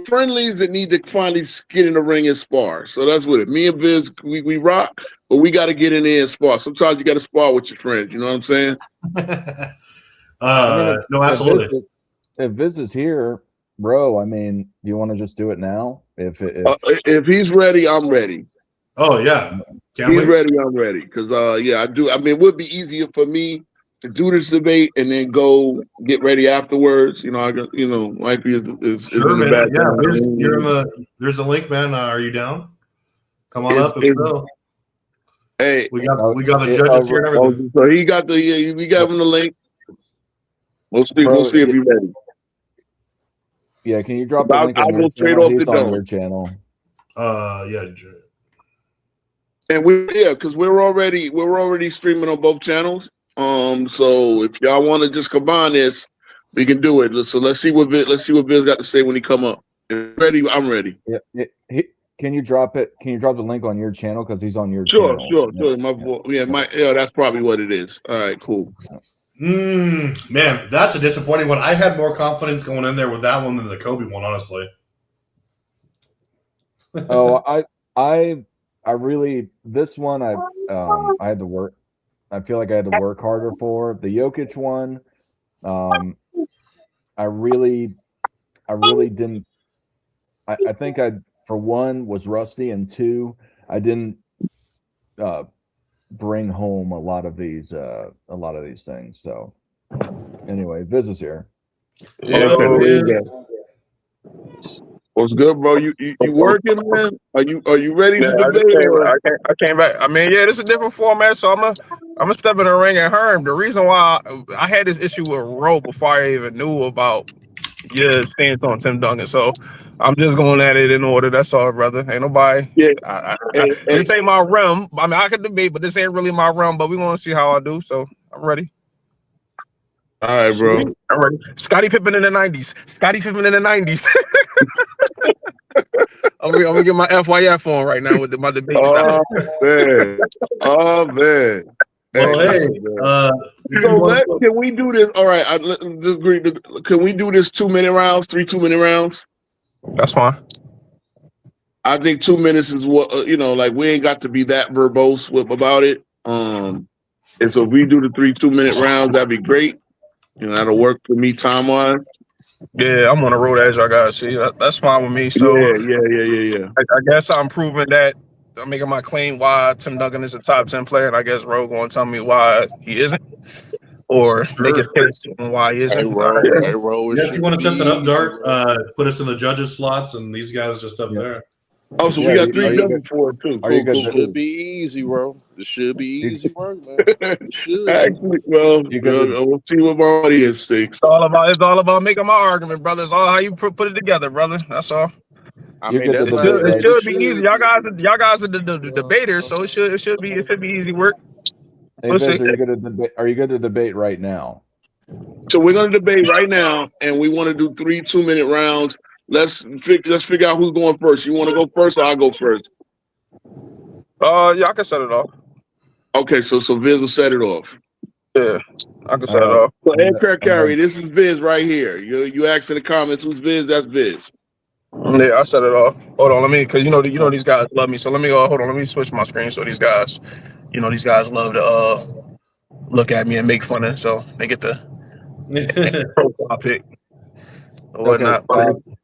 friendlies that need to finally get in the ring and spar. So that's what it. Me and Viz, we rock, but we got to get in there and spar. Sometimes you got to spar with your friends. You know what I'm saying? No, absolutely. If Viz is here, bro, do you want to just do it now? If he's ready, I'm ready. Oh yeah. He's ready, I'm ready. Because I do. It would be easier for me to do this debate and then go get ready afterwards. Mikey is sure, in the background. There's a link, man. Are you down? Come on up. Hey, we got the judges here and everything. So he got we got him the link. We'll see if he's ready. Yeah, can you drop the link on your straight channel? off the dome. On your channel. Yeah. And because we're already streaming on both channels. So if y'all want to just combine this, we can do it. So let's see what Viz got to say when he come up. If ready, I'm ready. Yeah. Can you drop it? Can you drop the link on your channel because he's on your channel? Sure. That's probably what it is. All right, cool. Man, that's a disappointing one. I had more confidence going in there with that one than the Kobe one, honestly. I really this one I had to work. I feel like I had to work harder for the Jokic one. I really didn't. I think I for one was rusty, and two I didn't bring home a lot of these things. So anyway, Viz is here. What's good, bro? You working, man? Are you ready to debate? I came back. This is a different format, so I'm a step in the ring at Herm. The reason why I had this issue with Roe before I even knew about your stance on Tim Duncan, so I'm just going at it in order. That's all, brother. Ain't nobody. Yeah. This ain't my realm. I could debate, but this ain't really my realm. But we want to see how I do. So I'm ready. All right, bro. I'm ready. Scottie Pippen in the 90s. I'm gonna get my FYF on right now with my debate style. Oh man. Well, hey, can we do this? All right, can we do this 2-minute rounds, 3 2-minute rounds? That's fine. I think 2 minutes is what we ain't got to be that verbose about it. And so if we do the 3 2-minute rounds, that'd be great. That'll work for me time wise. Yeah, I'm on the road as y'all guys see. That's fine with me. So yeah. I guess I'm proving that I'm making my claim why Tim Duncan is a top 10 player, and I guess Ro going to tell me why he isn't, or make his case on why he isn't. Hey, Ro, if you want to set that up, Dart, put us in the judges slots, and these guys just up there. Oh, so we got 3 judges for it too. It should be easy, bro. It should be easy work, man. It should. Actually, we'll see what my audience thinks. It's all about making my argument, brother. It's all how you put it together, brother. That's all. It should be easy. Y'all guys are the debaters, so it should be easy work. Hey, Viz, are you good to debate right now? So we're gonna debate right now, and we want to do 3 2-minute rounds. Let's figure out who's going first. You want to go first, or I'll go first? Yeah, I can set it off. Okay, so Viz will set it off. Yeah, I can set it off. So Ed Carey, this is Viz right here. You ask in the comments who's Viz. That's Viz. Yeah, I set it off. Hold on, because you know these guys love me. So let me hold on. Let me switch my screen so these guys You know, these guys love to look at me and make fun of, so they get the profile pic or whatnot. Okay,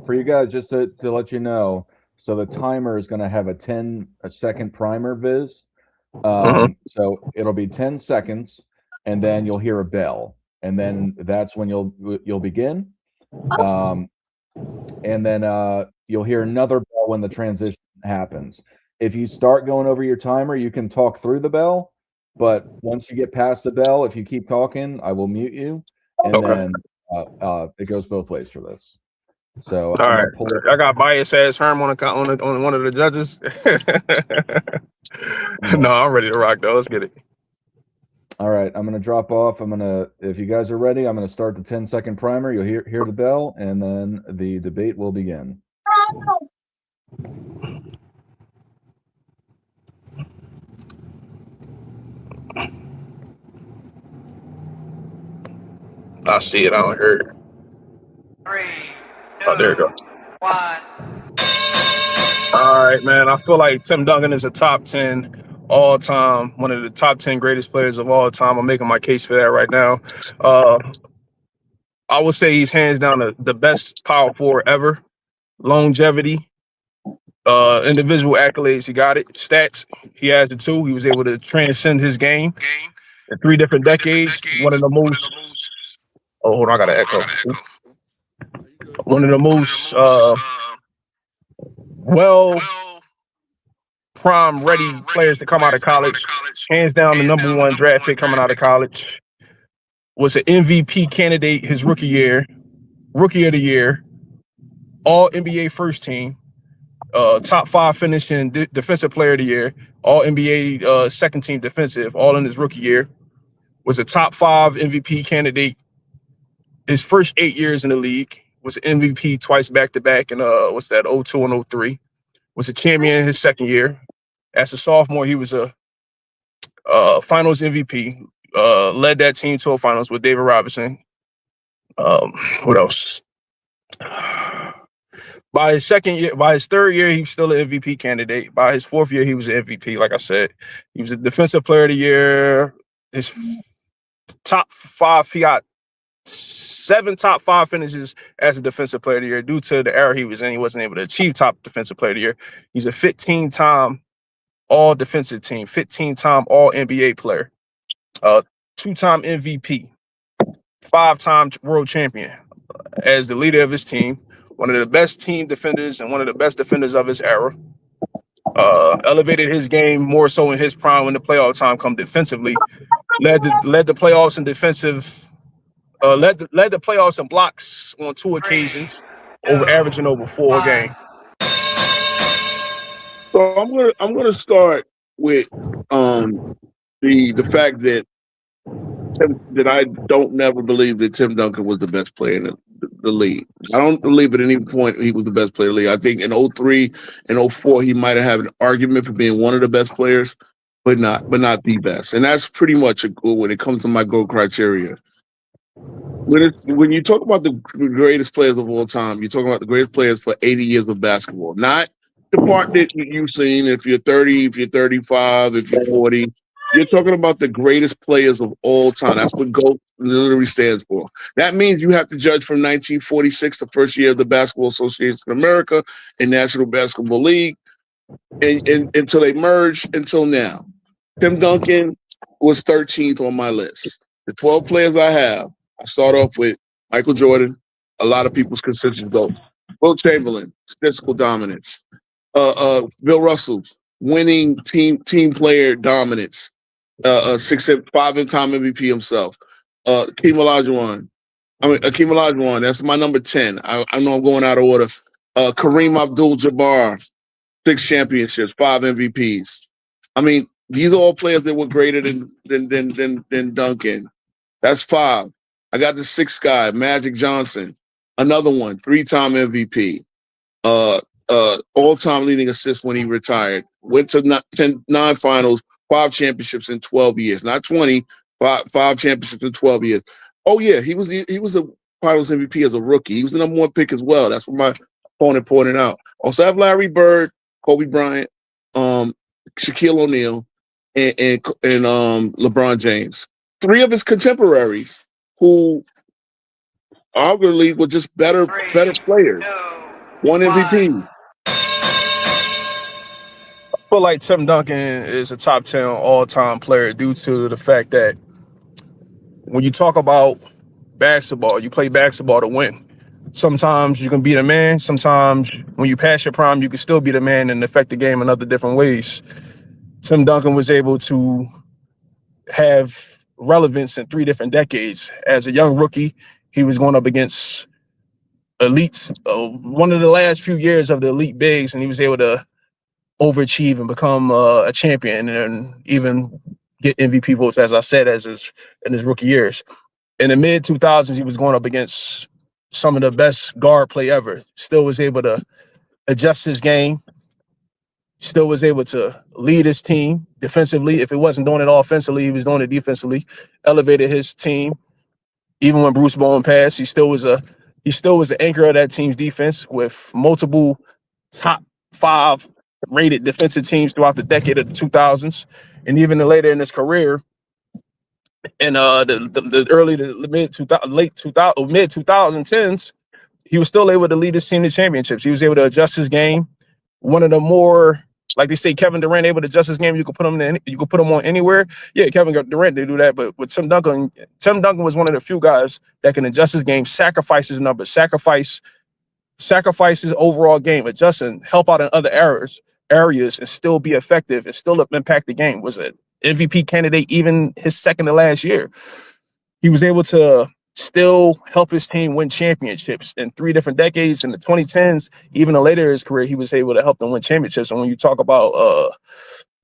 for you guys, just to let you know, so the timer is going to have a 10-second primer viz. So it'll be 10 seconds, and then you'll hear a bell, and then that's when you'll begin. And then you'll hear another bell when the transition happens. If you start going over your timer, you can talk through the bell, but once you get past the bell, if you keep talking, I will mute you, and then it goes both ways for this. So all right, I got bias ass Herm on one of the judges. No, I'm ready to rock though. Let's get it. All right, I'm gonna drop off. If you guys are ready, I'm gonna start the 10-second primer. You'll hear the bell, and then the debate will begin. I see it. I don't hear it. 3, 2, oh, there you go. 1. All right, man. I feel like Tim Duncan is a top 10 all-time, one of the top 10 greatest players of all time. I'm making my case for that right now. I would say he's hands down the best power forward ever. Longevity, individual accolades, he got it. Stats, he has it too. He was able to transcend his game in 3 different decades. One of the most. Oh, hold on, I got an echo. One of the most prime ready players to come out of college. Hands down the #1 draft pick coming out of college. Was an MVP candidate his rookie year, rookie of the year, all NBA first team, top 5 finish in defensive player of the year, all NBA second team defensive, all in his rookie year. Was a top 5 MVP candidate his first 8 years in the league. Was an MVP twice back-to-back in 02 and 03. Was a champion his second year. As a sophomore, he was a finals MVP. Led that team to a finals with David Robinson. What else? By his third year, he was still an MVP candidate. By his 4th year, he was an MVP. Like I said, he was a defensive player of the year. His top 5, he got 7 top 5 finishes as a defensive player of the year. Due to the era he was in, he wasn't able to achieve top defensive player of the year. He's a 15-time all defensive team, 15-time all NBA player, 2-time MVP, 5-time world champion. As the leader of his team, one of the best team defenders and one of the best defenders of his era. Elevated his game more so in his prime when the playoff time come defensively. Led the playoffs in defensive. Led the playoffs in blocks on 2 occasions, averaging over 4 a game. So I'm gonna start with the fact that I don't never believe that Tim Duncan was the best player in the league. I don't believe at any point he was the best player in the league. I think in 03 and 04 he might have had an argument for being one of the best players, but not the best. And that's pretty much when it comes to my goal criteria. When you talk about the greatest players of all time, you're talking about the greatest players for 80 years of basketball, not the part that you've seen. If you're 30, if you're 35, if you're 40, you're talking about the greatest players of all time. That's what GOAT literally stands for. That means you have to judge from 1946, the first year of the Basketball Association of America and National Basketball League, and until they merged until now. Tim Duncan was 13th on my list. The 12 players I have, I start off with Michael Jordan, a lot of people's consistent GOAT. Will Chamberlain, statistical dominance. Bill Russell, winning team player dominance. 5-time MVP himself. Hakeem Olajuwon, that's my number 10. I know I'm going out of order. Kareem Abdul-Jabbar, 6 championships, 5 MVPs. I mean, these are all players that were greater than Duncan. That's 5. I got the 6th guy, Magic Johnson, another one, 3-time MVP, all-time leading assist when he retired. Went to 9 finals, 5 championships in 12 years, not 20, 5 championships in 12 years. Oh yeah, he was a finals MVP as a rookie. He was the #1 pick as well. That's what my opponent pointed out. Also have Larry Bird, Kobe Bryant, Shaquille O'Neal, and LeBron James. Three of his contemporaries who arguably were just better players. One MVP. I feel like Tim Duncan is a top 10 all-time player due to the fact that when you talk about basketball, you play basketball to win. Sometimes you can be the man. Sometimes when you pass your prime, you can still be the man and affect the game in other different ways. Tim Duncan was able to have relevance in 3 different decades. As a young rookie, he was going up against elites, one of the last few years of the elite bigs, and he was able to overachieve and become a champion and even get MVP votes, as I said, in his rookie years. In the mid 2000s, he was going up against some of the best guard play ever. Still was able to adjust his game. Still was able to lead his team defensively. If it wasn't doing it offensively, he was doing it defensively. Elevated his team. Even when Bruce Bowen passed, he still was the anchor of that team's defense with multiple top 5 rated defensive teams throughout the decade of the 2000s, and even later in his career, in the early to mid 2010s, he was still able to lead his team to championships. He was able to adjust his game. One of the more, like they say, Kevin Durant able to adjust his game. You could put him on anywhere. Yeah, Kevin Durant did do that, but with Tim Duncan was one of the few guys that can adjust his game, sacrifice his numbers, sacrifice his overall game, adjust and help out in other areas and still be effective and still impact the game. Was an MVP candidate even his second to last year. He was able to still help his team win championships in 3 different decades. In the 2010s, even later in his career, he was able to help them win championships. And when you talk about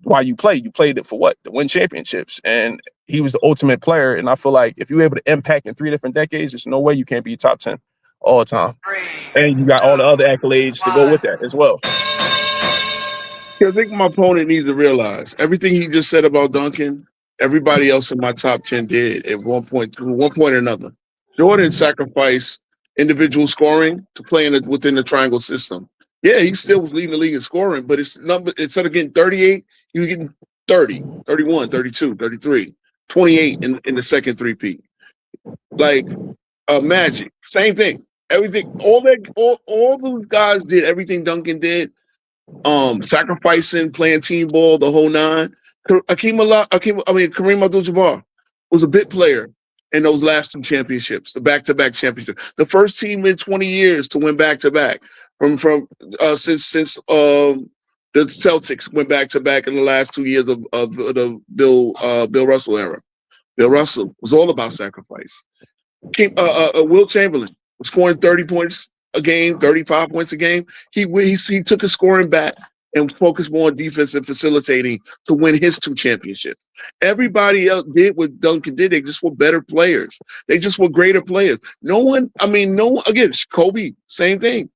why you played it for what? To win championships. And he was the ultimate player. And I feel like if you're able to impact in 3 different decades, there's no way you can't be top 10 all the time. And you got all the other accolades to go with that as well. I think my opponent needs to realize everything he just said about Duncan, everybody else in my top 10 did at one point or another. Jordan sacrificed individual scoring to play within the triangle system. Yeah, he still was leading the league in scoring, but instead of getting 38, he was getting 30, 31, 32, 33, 28 in the second three-peat. Like Magic, same thing. Everything, all those guys did everything Duncan did. Sacrificing, playing team ball, the whole 9. Kareem Abdul-Jabbar was a bit player in those last 2 championships, the back-to-back championship. The first team in 20 years to win back-to-back since the Celtics went back-to-back in the last 2 years of the Bill Russell era. Bill Russell was all about sacrifice. Wilt Chamberlain was scoring 30 points a game, 35 points a game. He took his scoring back and focused more on defense and facilitating to win his 2 championships. Everybody else did what Duncan did. They just were better players. They just were greater players. Again, Kobe, same thing.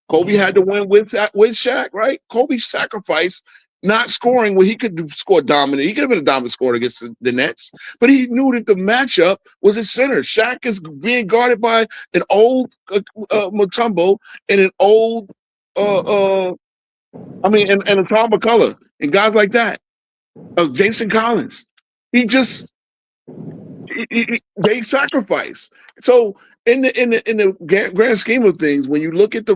Kobe had to win with Shaq, right? Kobe sacrificed not scoring where he could score dominant. He could have been a dominant scorer against the Nets, but he knew that the matchup was at center. Shaq is being guarded by an old Mutombo and an old and a Tom McCullough and guys like that. Jason Collins. They sacrifice. So in the grand scheme of things, when you look at the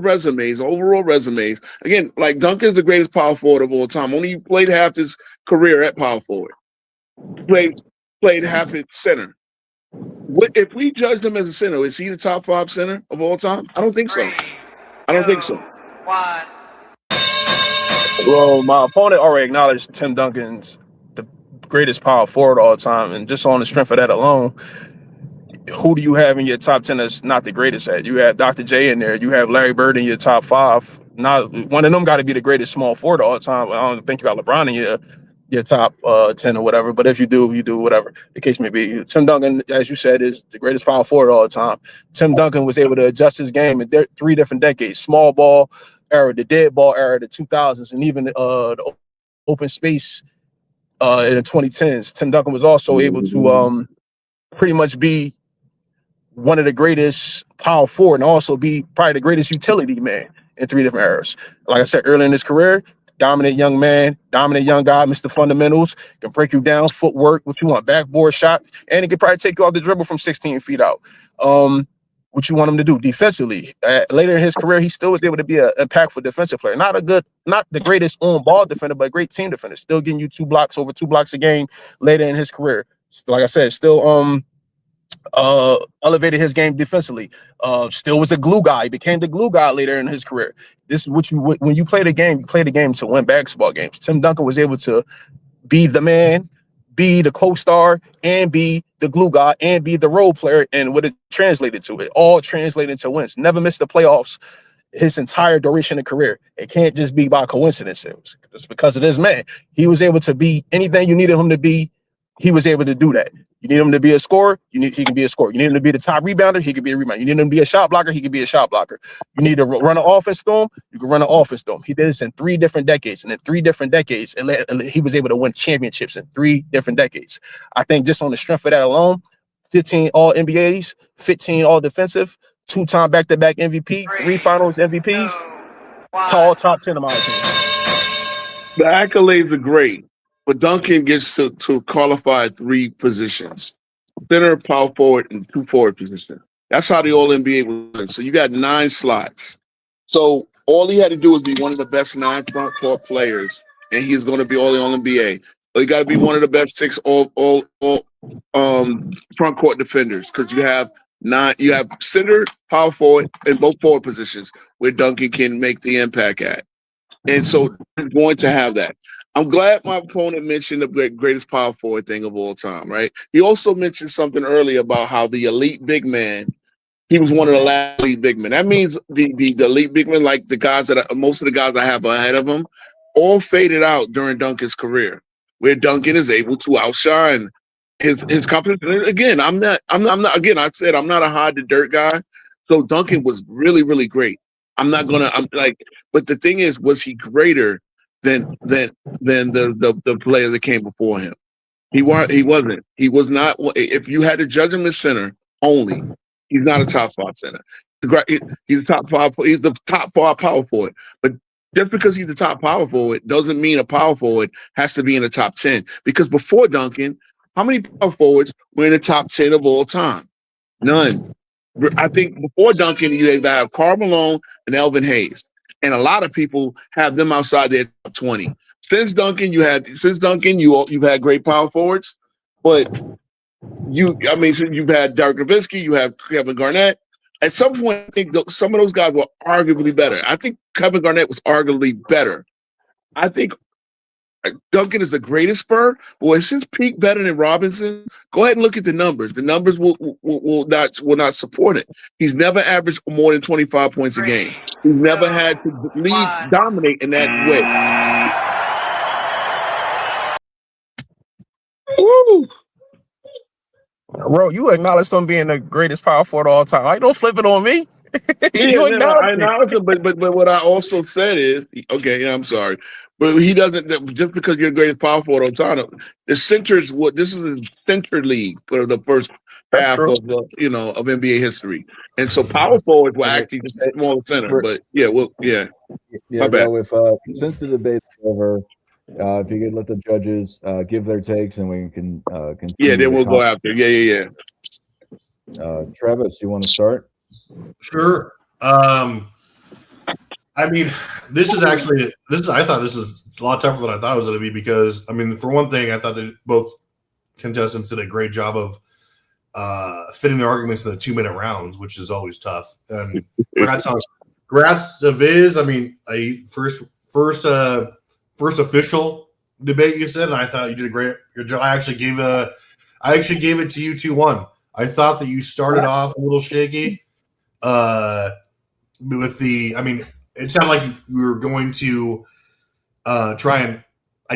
overall resumes, again, like Duncan is the greatest power forward of all time. Only played half his career at power forward. Played half at center. If we judge him as a center, is he the top 5 center of all time? I don't think so. Well, my opponent already acknowledged Tim Duncan's the greatest power forward of all time, and just on the strength of that alone, who do you have in your top 10 that's not the greatest at? You have Dr. J in there. You have Larry Bird in your top 5. Not one of them got to be the greatest small forward of all time. I don't think you got LeBron in your top 10 or whatever. But if you do, whatever the case may be. Tim Duncan, as you said, is the greatest power forward of all time. Tim Duncan was able to adjust his game in 3 different decades: small ball era, the dead ball era, the 2000s, and even the open space in the 2010s. Tim Duncan was also able to pretty much be one of the greatest power forward and also be probably the greatest utility man in 3 different eras. Like I said, early in his career, dominant young man, dominant young guy, Mr. Fundamentals, can break you down, footwork, what you want, backboard shot, and he can probably take you off the dribble from 16 feet out. What you want him to do defensively. Later in his career, he still was able to be an impactful defensive player. Not the greatest on-ball defender, but a great team defender. Still getting you over 2 blocks a game later in his career. Like I said, still elevated his game defensively. Still was a glue guy. He became the glue guy later in his career. This is when you play the game, you play the game to win basketball games. Tim Duncan was able to be the man, be the co-star, and be the glue guy, and be the role player, and what it translated to. It all translated into wins. Never missed the playoffs his entire duration of career. It can't just be by coincidence. It's because of this man. He was able to be anything you needed him to be. He was able to do that. You need him to be a scorer, he can be a scorer. You need him to be the top rebounder, he could be a rebounder. You need him to be a shot blocker, he could be a shot blocker. You need to run an offense through him, you can run an offense through him. He did this in 3 different decades, and in 3 different decades, and he was able to win championships in 3 different decades. I think just on the strength of that alone, 15 all NBAs, 15 all defensive, 2-time back-to-back MVP, 3 finals MVPs, all top 10 in my opinion. The accolades are great, but Duncan gets to qualify 3 positions: center, power forward, and 2 forward positions. That's how the All-NBA was. So you got 9 slots. So all he had to do was be one of the best 9 front court players, and he's going to be All-NBA. Or you got to be one of the best 6 all front court defenders, because you have center, power forward, and both forward positions where Duncan can make the impact at. And so he's going to have that. I'm glad my opponent mentioned the greatest power forward thing of all time, right? He also mentioned something earlier about how the elite big man, he was one of the last elite big men. That means the elite big men, like most of the guys I have ahead of him, all faded out during Duncan's career, where Duncan is able to outshine his competition. Again, I'm not. Again, I said I'm not a hide the dirt guy. So Duncan was really, really great. I'm but the thing is, was he greater than the player that came before him? He wasn't. He was not. If you had to judge him as center only, he's not a top 5 center. He's a top 5. He's the top 5 power forward. But just because he's the top power forward doesn't mean a power forward has to be in the top 10. Because before Duncan, how many power forwards were in the top 10 of all time? None. I think before Duncan, you have Karl Malone and Elvin Hayes, and a lot of people have them outside their top 20. Since Duncan, you've had great power forwards, but you've had Dirk Nowitzki, you have Kevin Garnett. At some point, I think some of those guys were arguably better. I think Kevin Garnett was arguably better. I think Duncan is the greatest Spur, but was his peak better than Robinson? Go ahead and look at the numbers. The numbers will not support it. He's never averaged more than 25 points a game. He's never had to dominate in that way. Woo! Bro, you acknowledge him being the greatest power forward of all time. I don't flip it on me. I acknowledge it, but what I also said is, I'm sorry. But he doesn't, just because you're the greatest power forward on time. The centers, this is a center league for the first half of NBA history. And so power forwards were actually the smaller center. But Yeah, since the debate's over, if you could let the judges give their takes and we can continue. Yeah, then we'll go after. Yeah. Travis, you want to start? Sure. I mean, I thought this is a lot tougher than I thought it was going to be, because, I mean, for one thing, I thought that both contestants did a great job of fitting their arguments in the 2-minute rounds, which is always tough. And congrats to Viz. I mean, first official debate you said, and I thought you did a great job. I actually gave it to you 2-1. I thought that you started off a little shaky. It sounded like you were going to try and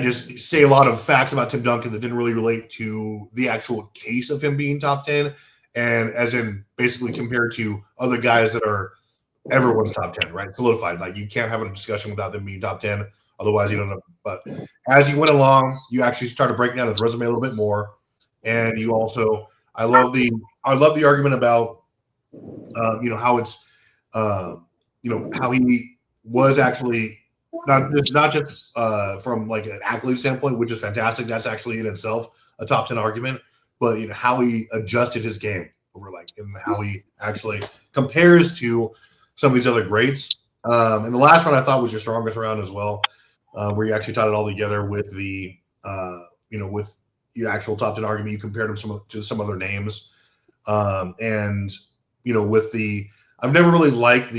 just say a lot of facts about Tim Duncan that didn't really relate to the actual case of him being top 10, and as in basically compared to other guys that are everyone's top 10, right? Solidified. Like, you can't have a discussion without them being top 10. Otherwise, you don't know. But as you went along, you actually started breaking down his resume a little bit more, and you also, I love the argument about how it's how he was actually not just from like an accolade standpoint, which is fantastic. That's actually in itself a top 10 argument, but how he adjusted his game over and how he actually compares to some of these other greats. And the last round I thought was your strongest round as well, where you actually tied it all together with the with your actual top 10 argument. You compared him to some other names, and with the I've never really liked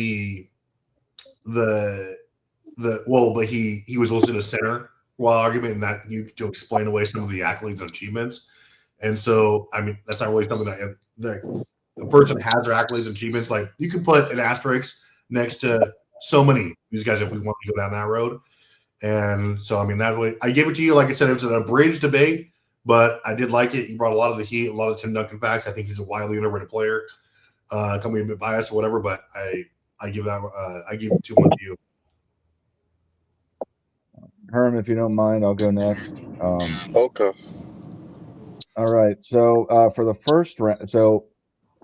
but he was listed as center while argument, and that you to explain away some of the accolades and achievements. And so, I mean, that's not really something that a person has their accolades and achievements. Like you could put an asterisk next to so many of these guys if we want to go down that road. And so, I mean, that way I gave it to you. Like I said, it was an abridged debate, but I did like it. You brought a lot of the heat, a lot of Tim Duncan facts. I think he's a widely underrated player. Coming a bit biased or whatever, but I give 2-1 to you. Herm, if you don't mind, I'll go next. Okay. All right. So for the first round, so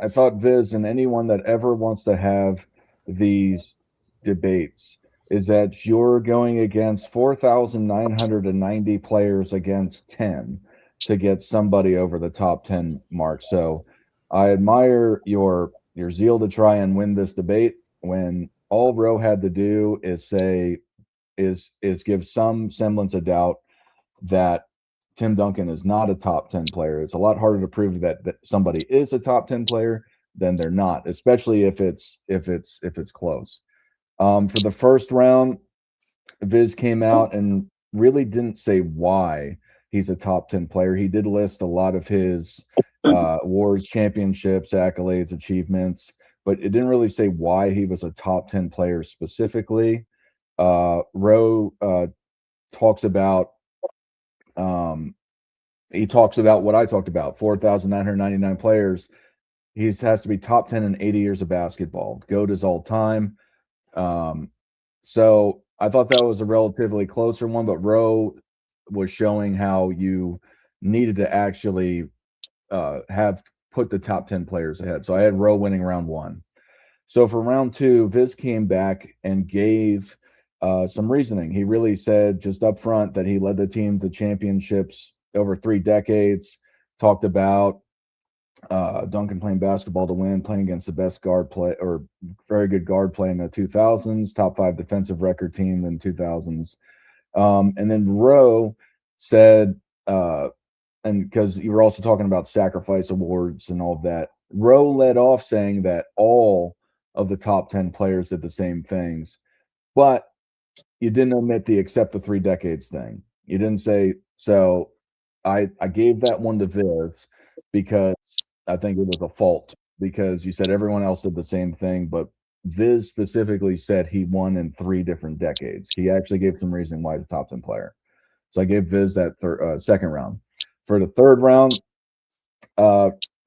I thought Viz and anyone that ever wants to have these debates is that you're going against 4,990 players against 10 to get somebody over the top 10 mark. So I admire your zeal to try and win this debate when all Roe had to do is give some semblance of doubt that Tim Duncan is not a top 10 player. It's a lot harder to prove that somebody is a top 10 player than they're not, especially if it's close. For the first round, Viz came out and really didn't say why he's a top 10 player. He did list a lot of his awards, championships, accolades, achievements, but it didn't really say why he was a top 10 player specifically. Roe talks about he talks about what I talked about, 4,999 players. He has to be top 10 in 80 years of basketball. GOAT is all time. So I thought that was a relatively closer one, but Roe was showing how you needed to actually have put the top 10 players ahead. So I had Roe winning round one. So for round two, Viz came back and gave some reasoning. He really said just up front that he led the team to championships over 3 decades, talked about Duncan playing basketball to win, playing against the best guard play or very good guard play in the 2000s, top 5 defensive record team in 2000s. And then Roe said, and because you were also talking about sacrifice awards and all of that, Roe led off saying that all of the top 10 players did the same things, but you didn't omit the except the 3 decades thing. You didn't say, so I gave that one to Viz because I think it was a fault because you said everyone else did the same thing, but Viz specifically said he won in 3 different decades. He actually gave some reason why he's a top 10 player. So I gave Viz that second round. For the third round,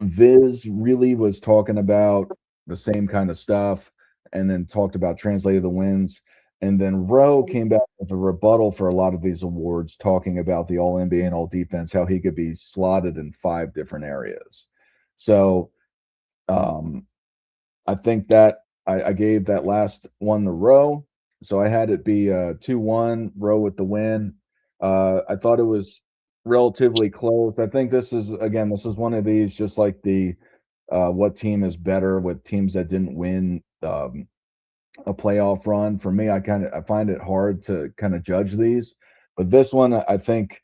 Viz really was talking about the same kind of stuff and then talked about translated the wins. And then Roe came back with a rebuttal for a lot of these awards, talking about the All-NBA and All-Defense, how he could be slotted in 5 different areas. So I think that I gave that last one to Roe. So I had it be 2-1, Roe with the win. I thought it was relatively close. I think this is one of these, just like the what team is better with teams that didn't win a playoff run. For me, I find it hard to kind of judge these, but this one, I think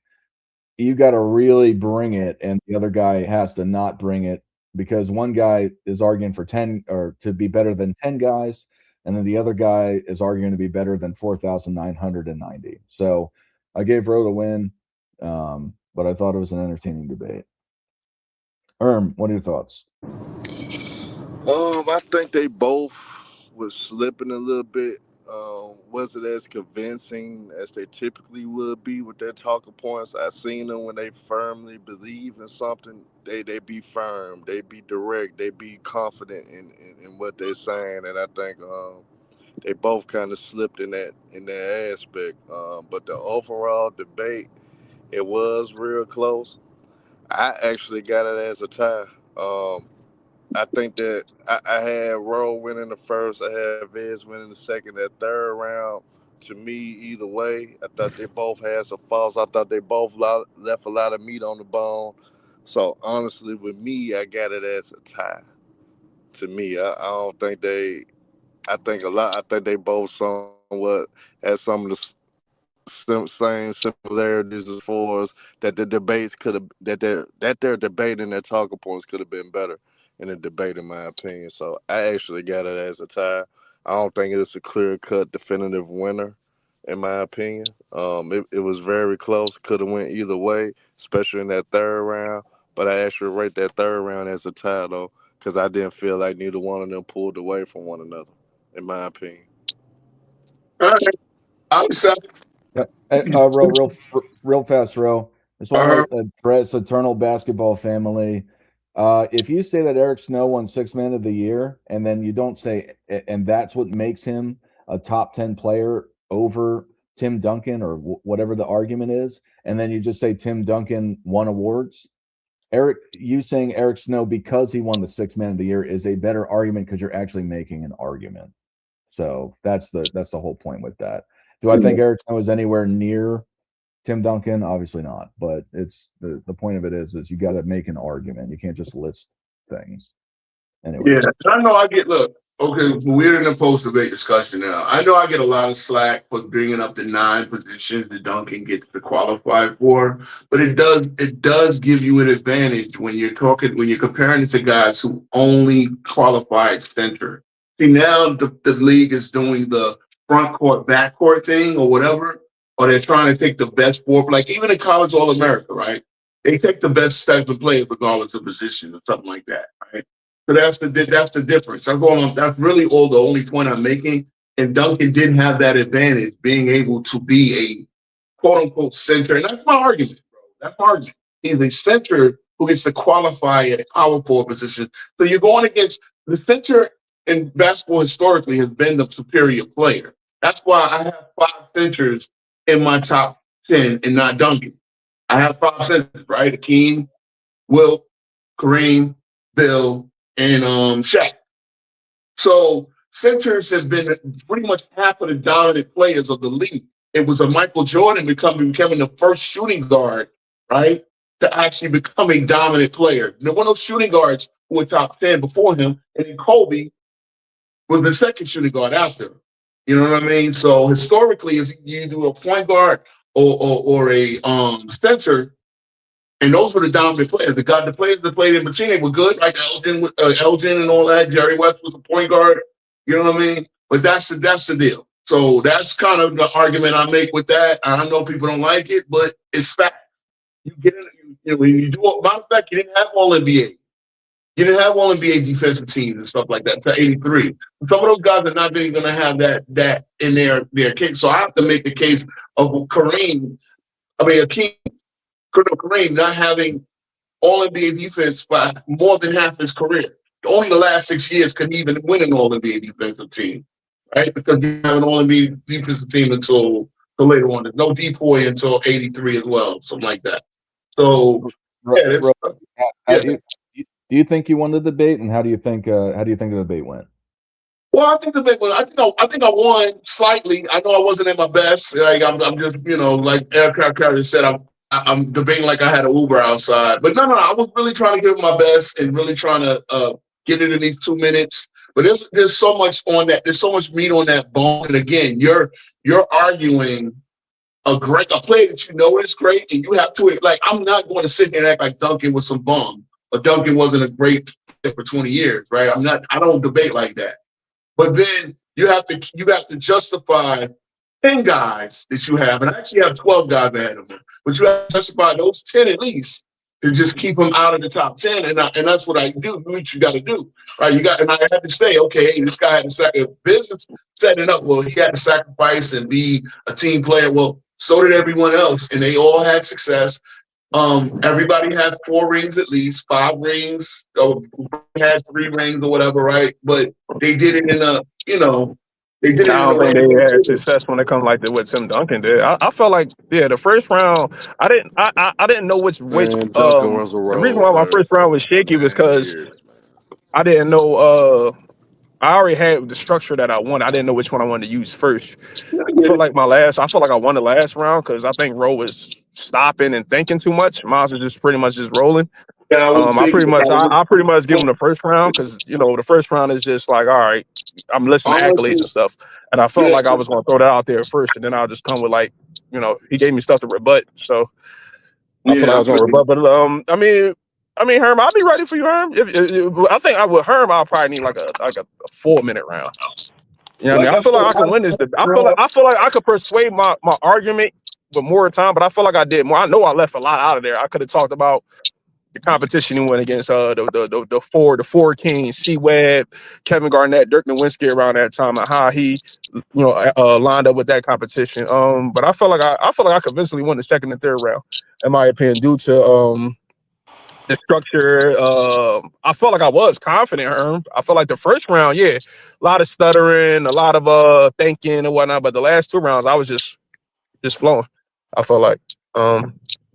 you got to really bring it, and the other guy has to not bring it because one guy is arguing for 10 or to be better than 10 guys, and then the other guy is arguing to be better than 4,990. So I gave Roe the win, but I thought it was an entertaining debate. What are your thoughts? I think they both was slipping a little bit. Wasn't as convincing as they typically would be with their talking points. I seen them when they firmly believe in something, they be firm, they be direct, they be confident in what they're saying, and I think they both kind of slipped in that aspect. But the overall debate, it was real close. I actually got it as a tie. I think that I had Roe winning the first, I had Viz winning the second. That third round, to me either way. I thought they both had some faults. I thought they both left a lot of meat on the bone. So honestly, with me, I got it as a tie. To me, I don't think they. I think a lot. I think they both somewhat had some of the same similarities as far as that the debates could have that their debate and their talking points could have been better in the debate, in my opinion. So I actually got it as a tie. I don't think it is a clear cut definitive winner, in my opinion. It was very close. Could have went either way, especially in that third round. But I actually rate that third round as a tie though, because I didn't feel like neither one of them pulled away from one another, in my opinion. All right. I'm sorry. Yeah. Real fast, Ro. Just want to address Eternal Basketball Family. If you say that Eric Snow won 6th Man of the Year, and then you don't say, and that's what makes him a top 10 player over Tim Duncan or whatever the argument is, and then you just say Tim Duncan won awards, you saying Eric Snow because he won the 6th Man of the Year is a better argument because you're actually making an argument. So that's the whole point with that. Do I think Eric Snow is anywhere near Tim Duncan? Obviously not. But it's the point of it is you got to make an argument. You can't just list things. Anyway. Yeah, I know I get okay. We're in a post-debate discussion now. I know I get a lot of slack for bringing up the 9 positions that Duncan gets to qualify for, but it does give you an advantage when you're comparing it to guys who only qualified center. See, now the league is doing the front court, back court thing or whatever, or they're trying to take the best 4, like even in college All-America, right? They take the best 7 players regardless of position or something like that, right? So that's the difference. That's really the only point I'm making. And Duncan did have that advantage, being able to be a quote unquote center. And that's my argument, bro. That's my argument. He's a center who gets to qualify at a power forward position. So you're going against the center in basketball historically has been the superior player. That's why I have 5 centers in my top 10 and not Duncan. I have 5 centers, right? Hakeem, Wilt, Kareem, Bill, and Shaq. So centers have been pretty much half of the dominant players of the league. It was a Michael Jordan becoming the first shooting guard, right, to actually become a dominant player. There were no shooting guards who were top 10 before him, and then Kobe was the second shooting guard after him. You know what I mean? So historically, it's either a point guard or a center. And those were the dominant players. The players that played in between, they were good, like Elgin and all that. Jerry West was a point guard. You know what I mean? But that's the deal. So that's kind of the argument I make with that. I know people don't like it, but it's fact. You get in, when you do it. Matter of fact, you didn't have all NBA. You didn't have all NBA defensive teams and stuff like that until '83. Some of those guys are not really going to have that in their case. So I have to make the case of Hakeem not having all NBA defense by more than half his career. Only the last 6 years could he even win an all NBA defensive team, right? Because you have an all NBA defensive team until later on. There's no DPOY until '83 as well, something like that. So, do you think you won the debate, and how do you think the debate went? Well, I think I think I won slightly. I know I wasn't at my best. Like I'm just like Eric Carter said, I'm debating like I had an Uber outside. But no, I was really trying to give it my best and really trying to get it in these 2 minutes. But there's so much on that. There's so much meat on that bone. And again, you're arguing a player that you know is great, and you have to I'm not going to sit here and act like Duncan was some bum or Duncan wasn't a great player for 20 years, right? I don't debate like that. But then you have to justify 10 guys that you have, and I actually have 12 guys ahead of them. But you have to justify those 10 at least to just keep them out of the top 10, and that's what I do. What you got to do, right? And I had to say, okay, hey, this guy had to business setting up. Well, he had to sacrifice and be a team player. Well, so did everyone else, and they all had success. Everybody has 4 rings at least, 5 rings. Had 3 rings or whatever, right? But they did it in a, they did it. I don't think they had success when it comes like what Tim Duncan did. I felt like the first round I didn't know which the reason why my first round was shaky was because I didn't know I already had the structure that I wanted. I didn't know which one I wanted to use first. I feel like I won the last round because I think Ro was stopping and thinking too much. Miles was just pretty much just rolling. I pretty much give him the first round because the first round is just like, all right, I'm listening to accolades and stuff, and I felt like I was going to throw that out there first, and then I'll just come with like, he gave me stuff to rebut, so I feel like I was going to rebut. But Herm, I'll be ready for you, Herm. I think with Herm, I'll probably need like a 4-minute round. You know what I mean? I feel like I can win this. I feel like I could persuade my argument with more time, but I feel like I did more. I know I left a lot out of there. I could have talked about the competition he went against the four kings, C Webb, Kevin Garnett, Dirk Nowitzki around that time, and how he lined up with that competition. But I felt like I convincingly won the second and third round, in my opinion, due to the structure. I felt like I was confident, Herm. I felt like the first round, a lot of stuttering, a lot of thinking and whatnot. But the last 2 rounds, I was just flowing. I felt like,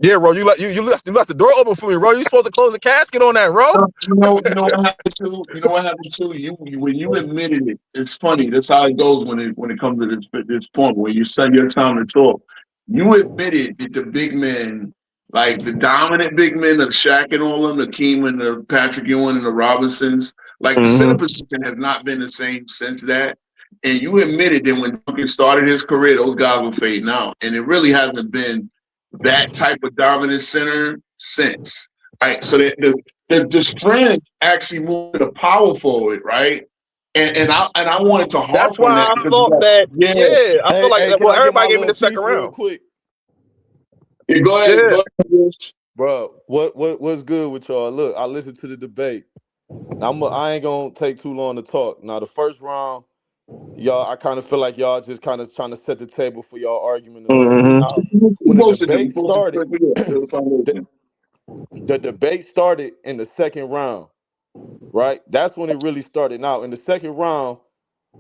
yeah, bro, you left the door open for me, bro. You supposed to close the casket on that, bro. You know what happened to you? When you admitted it, it's funny. That's how it goes when it comes to this point when you spend your time to talk. You admitted that the big men, like the dominant big men of Shaq and all of them, the Hakeem and the Patrick Ewing and the Robinsons, like the center position has not been the same since that. And you admitted that when Duncan started his career, those guys were fading out, and it really hasn't been that type of dominant center since. Right, so the strength actually moved to the power forward, right? And I wanted to harp That's why on that. I thought that. Yeah, I feel like everybody gave me the second round. Real quick. Yeah, go ahead, Yeah. go ahead. Bro, what's good with y'all? Look, I listened to the debate. Now, I ain't gonna take too long to talk. Now, the first round, y'all, I kind of feel like y'all just kind of trying to set the table for y'all argument a little bit. Now, when the debate started, the debate started in the second round, right? That's when it really started. Now, in the second round,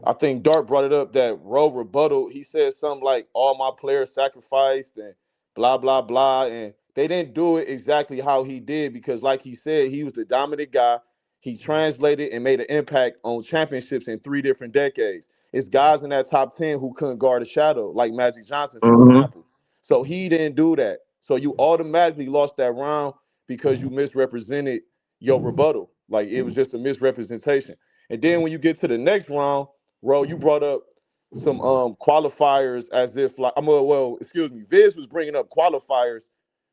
I think Dart brought it up that Roe rebuttal. He said something like, all my players sacrificed and blah, blah, blah. And they didn't do it exactly how he did because, like he said, he was the dominant guy. He translated and made an impact on championships in 3 different decades. It's guys in that top 10 who couldn't guard a shadow, like Magic Johnson, for example. So he didn't do that. So you automatically lost that round because you misrepresented your rebuttal. Like it was just a misrepresentation. And then when you get to the next round, Ro, you brought up some qualifiers as if like Viz was bringing up qualifiers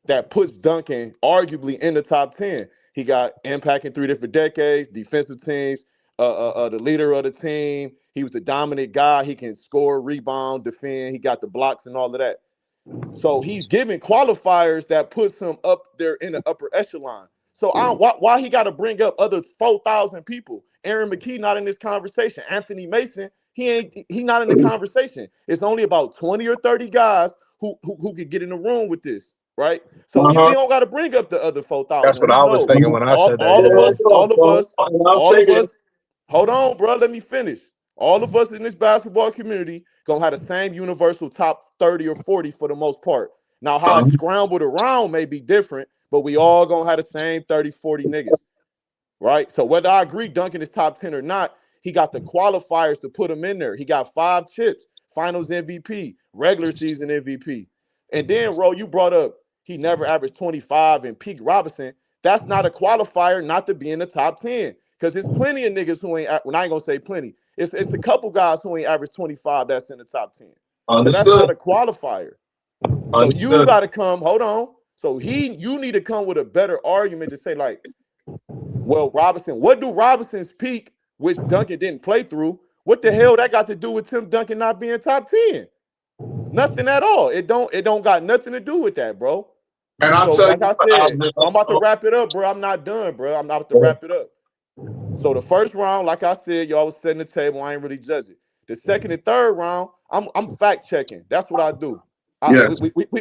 that puts Duncan arguably in the top 10. He got impact in 3 different decades, defensive teams, the leader of the team. He was the dominant guy. He can score, rebound, defend. He got the blocks and all of that. So he's giving qualifiers that puts him up there in the upper echelon. So why he got to bring up other 4,000 people? Aaron McKee not in this conversation. Anthony Mason, he not in the conversation. It's only about 20 or 30 guys who could get in the room with this, right? So he don't got to bring up the other 4,000. That's what I was thinking when I said that. All of us. Hold on, bro. Let me finish. All of us in this basketball community gonna have the same universal top 30 or 40 for the most part. Now, how it's scrambled around may be different, but we all gonna have the same 30, 40 niggas, right? So whether I agree Duncan is top 10 or not, he got the qualifiers to put him in there. He got 5 chips, finals MVP, regular season MVP. And then, Ro, you brought up he never averaged 25 and peak Robinson. That's not a qualifier not to be in the top 10. Because there's plenty of niggas who ain't, well, I ain't gonna say plenty. It's a couple guys who ain't averaged 25 that's in the top 10. So that's not a qualifier. So you gotta come, hold on. So you need to come with a better argument to say, like, well, Robinson, what do Robinson's peak, which Duncan didn't play through, what the hell that got to do with Tim Duncan not being top 10? Nothing at all. It don't got nothing to do with that, bro. And I'll tell you, like I said, I'm about to wrap it up, bro. I'm not done, bro. I'm about to wrap it up. So the first round, like I said, y'all was setting the table. I ain't really judging. The second and third round, I'm fact checking. That's what I do.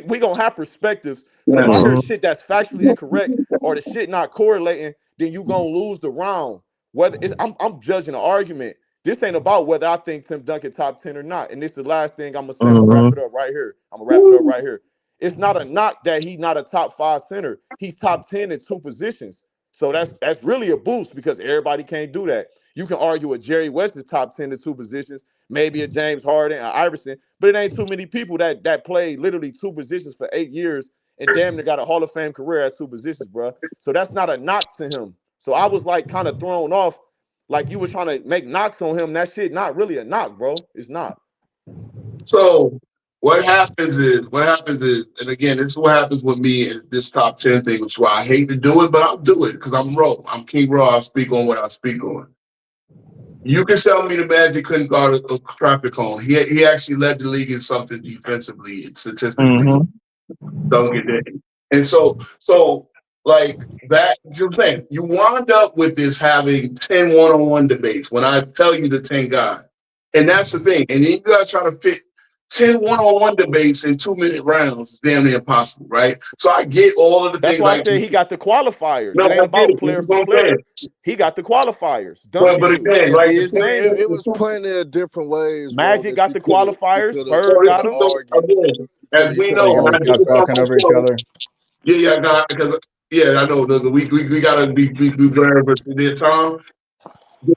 We gonna have perspectives. But if I hear shit that's factually incorrect or the shit not correlating, then you gonna lose the round. Whether I'm judging the argument. This ain't about whether I think Tim Duncan top 10 or not. And this is the last thing I'm gonna say. I'm gonna wrap it up right here. It's not a knock that he's not a top 5 center. He's top 10 in 2 positions. So that's really a boost because everybody can't do that. You can argue a Jerry West is top 10 to two positions, maybe a James Harden, an Iverson, but it ain't too many people that played literally two positions for 8 years and damn near got a Hall of Fame career at two positions, bro. So that's not a knock to him. So I was like kind of thrown off, like you was trying to make knocks on him. That shit not really a knock, bro. It's not. So what happens is, and again, this is what happens with me in this top 10 thing, which is why I hate to do it, but I'll do it because I'm raw. I'm King Raw. I speak on what I speak on. You can tell me the Magic couldn't guard a traffic cone. He actually led the league in something defensively and statistically. Don't get that. And so like that, you know what I'm saying? You wind up with this having 10 one-on-one debates when I tell you the 10 guys. And that's the thing. And then you got to try to fit 10 one-on-one debates in 2-minute rounds. It's damn near impossible, right? So I get all of the That's things. why Like, I said he got the qualifiers. No, it ain't about it. player for player. He got the qualifiers. But again, like like, his name. It was plenty of different ways, bro. Magic got the qualifiers. You Bird got them. argued. As we know, Y'all stop talking over each other. Yeah, because I know we gotta be wherever their time.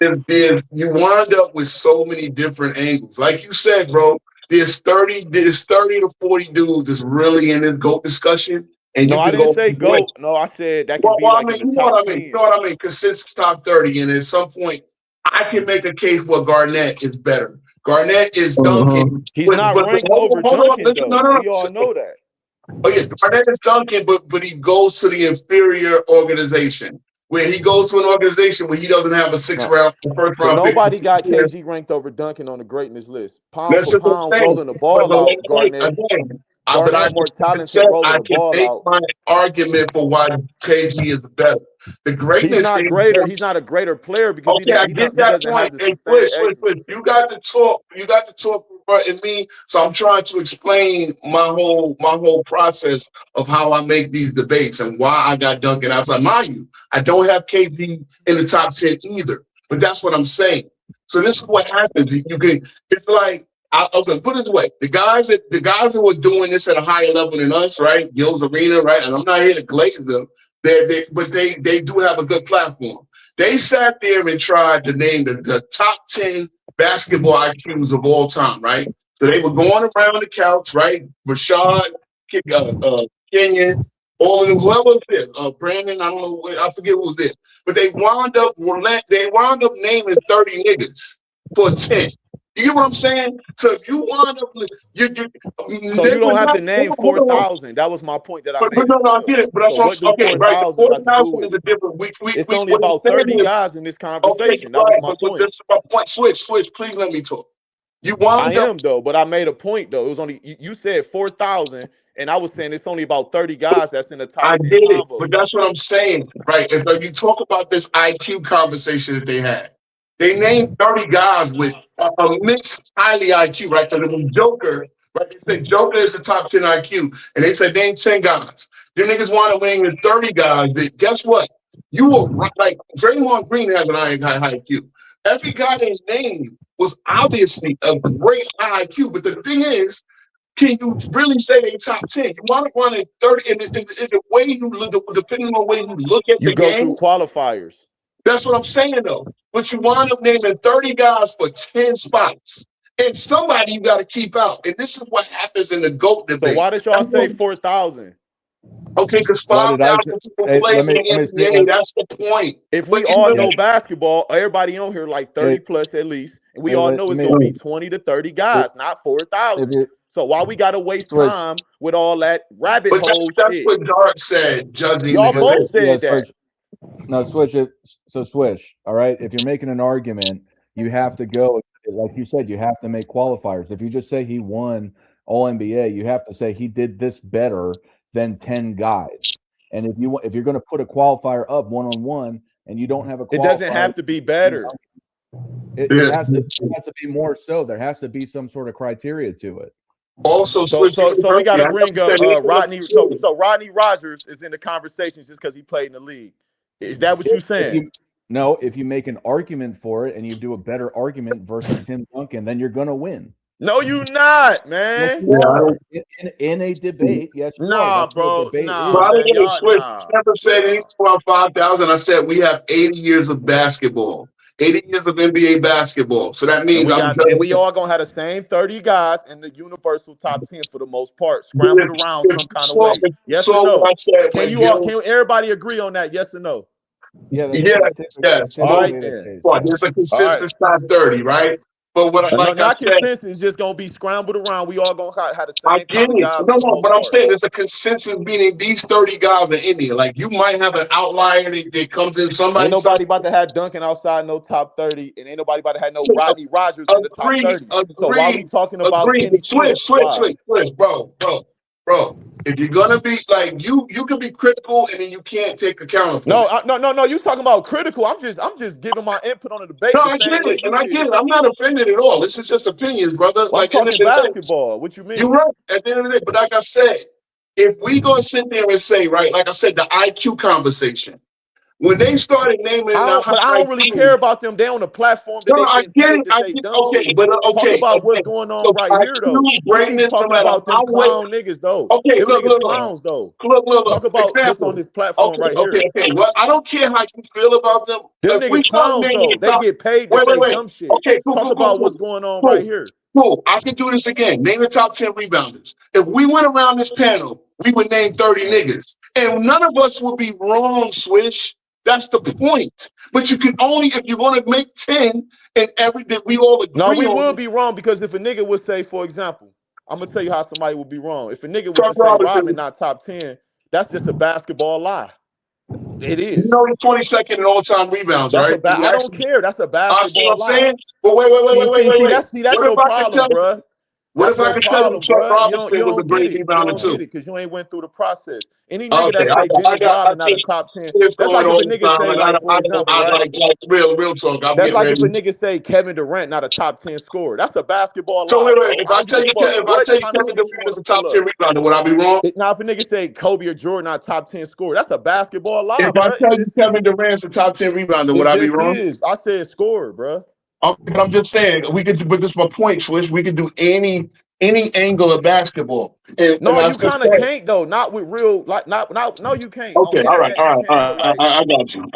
You wind up with so many different angles. Like you said, bro, there's 30 to 40 dudes that's really in this GOAT discussion. And No, I didn't say GOAT. No, I said that could be like in the top 10. You know what I mean? Consensus top 30, and at some point, I can make a case where Garnett is better. Garnett is Duncan. He's not ranked over Duncan, though. We all know that. Oh yeah, Garnett is Duncan, but he goes to the inferior organization. Where he goes to an organization where he doesn't have a first round. Nobody got KG ranked over Duncan on the greatness list. Pound That's for pound, rolling the ball out. Garnett more talented rolling the ball out. My argument for why KG is better. The greatness. He's not greater. He's not a greater player because he doesn't have the Switch. You got to talk. You got to talk in me. So I'm trying to explain my whole process of how I make these debates and why I got Duncan outside. Mind you, I don't have KG in the top 10 either. But that's what I'm saying. So this is what happens. It's like, okay, put it this way: the guys that were doing this at a higher level than us, right? Gil's Arena, right? And I'm not here to glaze them. But they do have a good platform. They sat there and tried to name the top 10 basketball IQs of all time, right? So they were going around the couch, right? Rashad, Kenyon, all of them, whoever was there, Brandon, I don't know, I forget who was there. But they wound up naming 30 niggas for 10. You get what I'm saying? So if you wind up, you don't have to name 4,000. That was my point that I made. No, I get it. But that's what okay, right? 4,000 is a different. It's only about 30 guys in this conversation. That was my point. This is my point. Switch. Please let me talk. I am though, but I made a point though. It was only you said 4,000, and I was saying it's only about 30 guys that's in the top 10. I did it, but that's what I'm saying, right? And so you talk about this IQ conversation that they had. They named 30 guys with a mixed highly IQ, right? Because it was Joker, right? They said Joker is the top 10 IQ, and they said name 10 guys. Them niggas wanted to name 30 guys. That, guess what? You were right. Like Draymond Green has an high IQ. Every guy they named was obviously a great high IQ, but the thing is, can you really say they top 10? You want to run 30 in the way you look, depending on the way you look at the game. You go through qualifiers. That's what I'm saying, though. But you wind up naming 30 guys for 10 spots. And somebody you got to keep out. And this is what happens in the GOAT debate. So why did y'all say 4,000? Okay, because 5,000 people play in the NBA. That's the point. If we all know basketball, everybody on here like 30 plus at least. And we all know it's going to be 20 to 30 guys, not 4,000. So why we got to waste time with all that rabbit hole shit? That's what Dark said, judging. Y'all both said that. No, switch it. So switch. All right. If you're making an argument, you have to go, like you said, you have to make qualifiers. If you just say he won All NBA, you have to say he did this better than 10 guys. And if you're going to put a qualifier up one-on-one and you don't have a qualifier, it doesn't have to be better. It has to be more so. There has to be some sort of criteria to it. Also, so we got to bring up Rodney. So Rodney Rogers is in the conversation just because he played in the league. Is that what you're saying? If you make an argument for it and you do a better argument versus Tim Duncan, then you're gonna win. No, you not, man. In a debate, yes. Nah, bro. Never said anything about 5,000. I said we have 80 years of basketball. 80 years of NBA basketball. So that means we all gonna have the same 30 guys in the universal top 10 for the most part, scrambled around some kind of way. Yes or no? What I said, Can everybody agree on that? Yes or no? Yeah, yes. All right then. There's a consensus top 30, right? But what I said, consensus is just gonna be scrambled around. We all gonna have the I same get kind of it. guys. No, but I'm saying there's a consensus meaning these 30 guys are in here. Like you might have an outlier that comes in somebody. Ain't nobody about to have Duncan outside no top 30, and ain't nobody about to have no Rodney Rogers in the top 30. So why we talking about Kenny Switch, bro. If you're gonna be like you can be critical and then you can't take account. No. You talking about critical? I'm just giving my input on the debate. No, I get it. I'm not offended at all. This is just opinions, brother. Well, like I'm talking basketball. What you mean? You're right. At the end of the day, but like I said, if we gonna sit there and say, right, like I said, the IQ conversation. When they started naming, I don't really care about them. They're on a platform that I get it. Talk about what's going on right here, though. We keep talking about them clown niggas, though. Okay, look, clowns, though. Look. Talk about what's on this platform right here. Okay. Well, I don't care how you feel about them. Them niggas clowns, though. They get paid to say dumb shit. Okay, cool. Talk about what's going on right here. Cool. I can do this again. Name the top 10 rebounders. If we went around this panel, we would name 30 niggas, and none of us would be wrong. Swish. That's the point. But you can only if you want to make 10 and everything we all agree. No, we will be wrong because if a nigga would say, for example, I'm gonna tell you how somebody would be wrong. If a nigga would say Robin not top 10, that's just a basketball lie. It is. You know he's 22nd in all-time rebounds, right? I don't care. That's a basketball lie. Saying? But wait. That's your problem, bro. What if I could tell you Chuck Robinson was a great rebounder too? Because you ain't went through the process. Any nigga that say Dennis Rodman not a top 10, that's like if a nigga say, like, for example, right? Real talk. That's like if a nigga say Kevin Durant not a top 10 scorer. That's a basketball lie. So wait. If I tell you Kevin Durant is a top 10 rebounder, would I be wrong? Now if a nigga say Kobe or Jordan not top 10 scorer, that's a basketball lie. If I tell you Kevin Durant's a top 10 rebounder, would I be wrong? I said scorer, bro. But I'm just saying we could. But this is my point, Swish. We could do any angle of basketball. You kind of can't though. Not with real, no, you can't. Okay, all right. I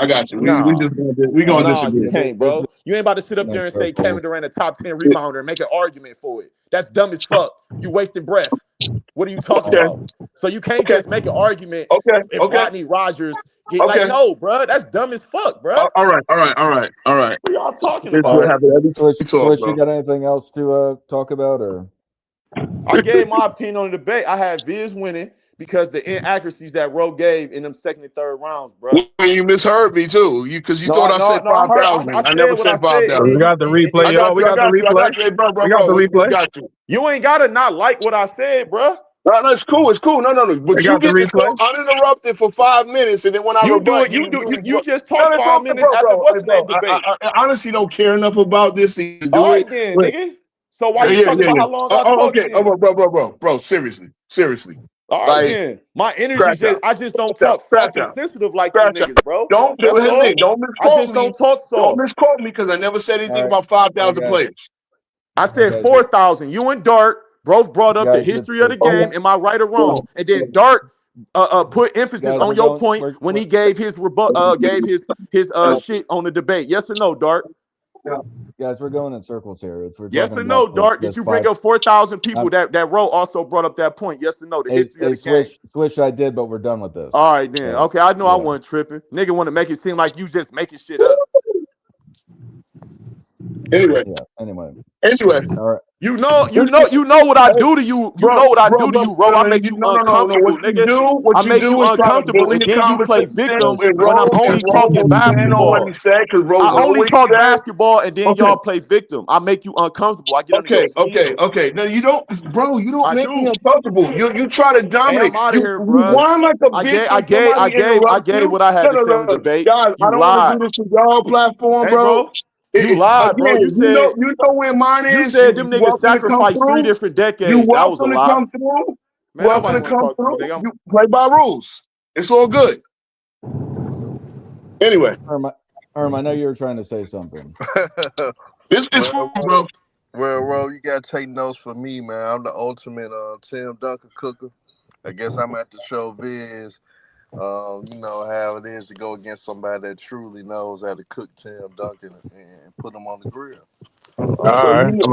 got you. We gonna disagree. You can't, bro. You ain't about to sit up there and say Kevin Durant a top 10 rebounder and make an argument for it. That's dumb as fuck. You wasting breath. What are you talking about? So you can't just make an argument. If Rodney Rogers get like, no, bro, that's dumb as fuck, bro. All right. What are y'all talking about? Switch, you got anything else to talk about, or? I gave my opinion on the debate. I had Viz winning because the inaccuracies that Roe gave in them second and third rounds, bro. Well, you misheard me too, because you thought I said 5,000. I never said 5,000. We got the replay, y'all. We got the replay. We got the replay. You ain't gotta not like what I said, bro. No, it's cool. No. But you get to uninterrupted for 5 minutes, and then when I you just talk 5 minutes after what's the debate. I honestly don't care enough about this. All right, then, nigga. So why you talking about how long I talked? Okay, bro. Seriously. All right, then. My energy I just don't talk sensitive like you niggas, bro. Don't misquote me. I just don't talk so. Don't misquote me because I never said anything about 5,000 players. I said 4,000. You and Dart both brought up the history of the game. Am I right or wrong? And then Dart put emphasis on your point when he gave his shit on the debate. Yes or no, Dart? Guys, we're going in circles here. Yes or no, Dart? Did you bring up 4,000 people that Roe also brought up that point? Yes or no? The history of the game. Switch, I did, but we're done with this. All right, then. Okay, I know I wasn't tripping. Nigga want to make it seem like you just making shit up. Anyway. All right. You know what I do to you. You know what I do to you, bro. I make you uncomfortable, nigga. I make you uncomfortable, and then you play victim when I'm only talking basketball. I only talk basketball, and then y'all play victim. I make you uncomfortable. I get okay. No, you don't, bro. You don't make me uncomfortable. You try to dominate. I'm out of here, bro. I gave what I had to say on the debate. Guys, I don't want to do this with y'all platform, bro. You lied, bro. You know where mine is. You said them niggas sacrificed 3 different decades. You that was a lie. Come through. Man, welcome to come through. You play by rules. It's all good. Anyway. Irm, I know you were trying to say something. It's fun, bro. Well, you gotta take notes for me, man. I'm the ultimate Tim Duncan cooker. I guess I'm at the show Viz. You know how it is to go against somebody that truly knows how to cook Tim Duncan and put him on the grill. All So right, we I'm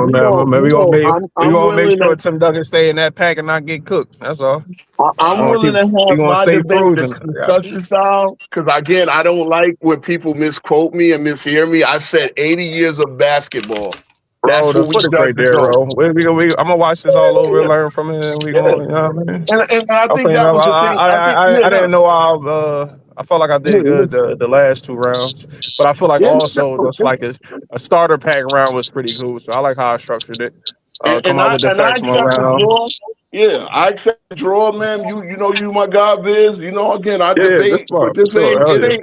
gonna make willing sure to Tim Duncan stay in that pack and not get cooked. That's all. I'm willing to He have gonna my stay debate frozen. discussion style because again, I don't like when people misquote me and mishear me. I said 80 years of basketball. That's Bro, the what we footage judge right the there, GOAT. bro. I'm gonna watch this all over and learn from it, and we Yeah, gonna, you know what I mean? and I think Okay, that man. was the thing. I think I didn't know I felt like I did good the last 2 rounds, but I feel like also just like a starter pack round was pretty cool. So I like how I structured it. Come out with the I facts one accept the round. draw. Yeah, I accept the draw, man. You know you my guy, Biz. You know again I Yeah, good debate, but spot for sure. Hell yeah.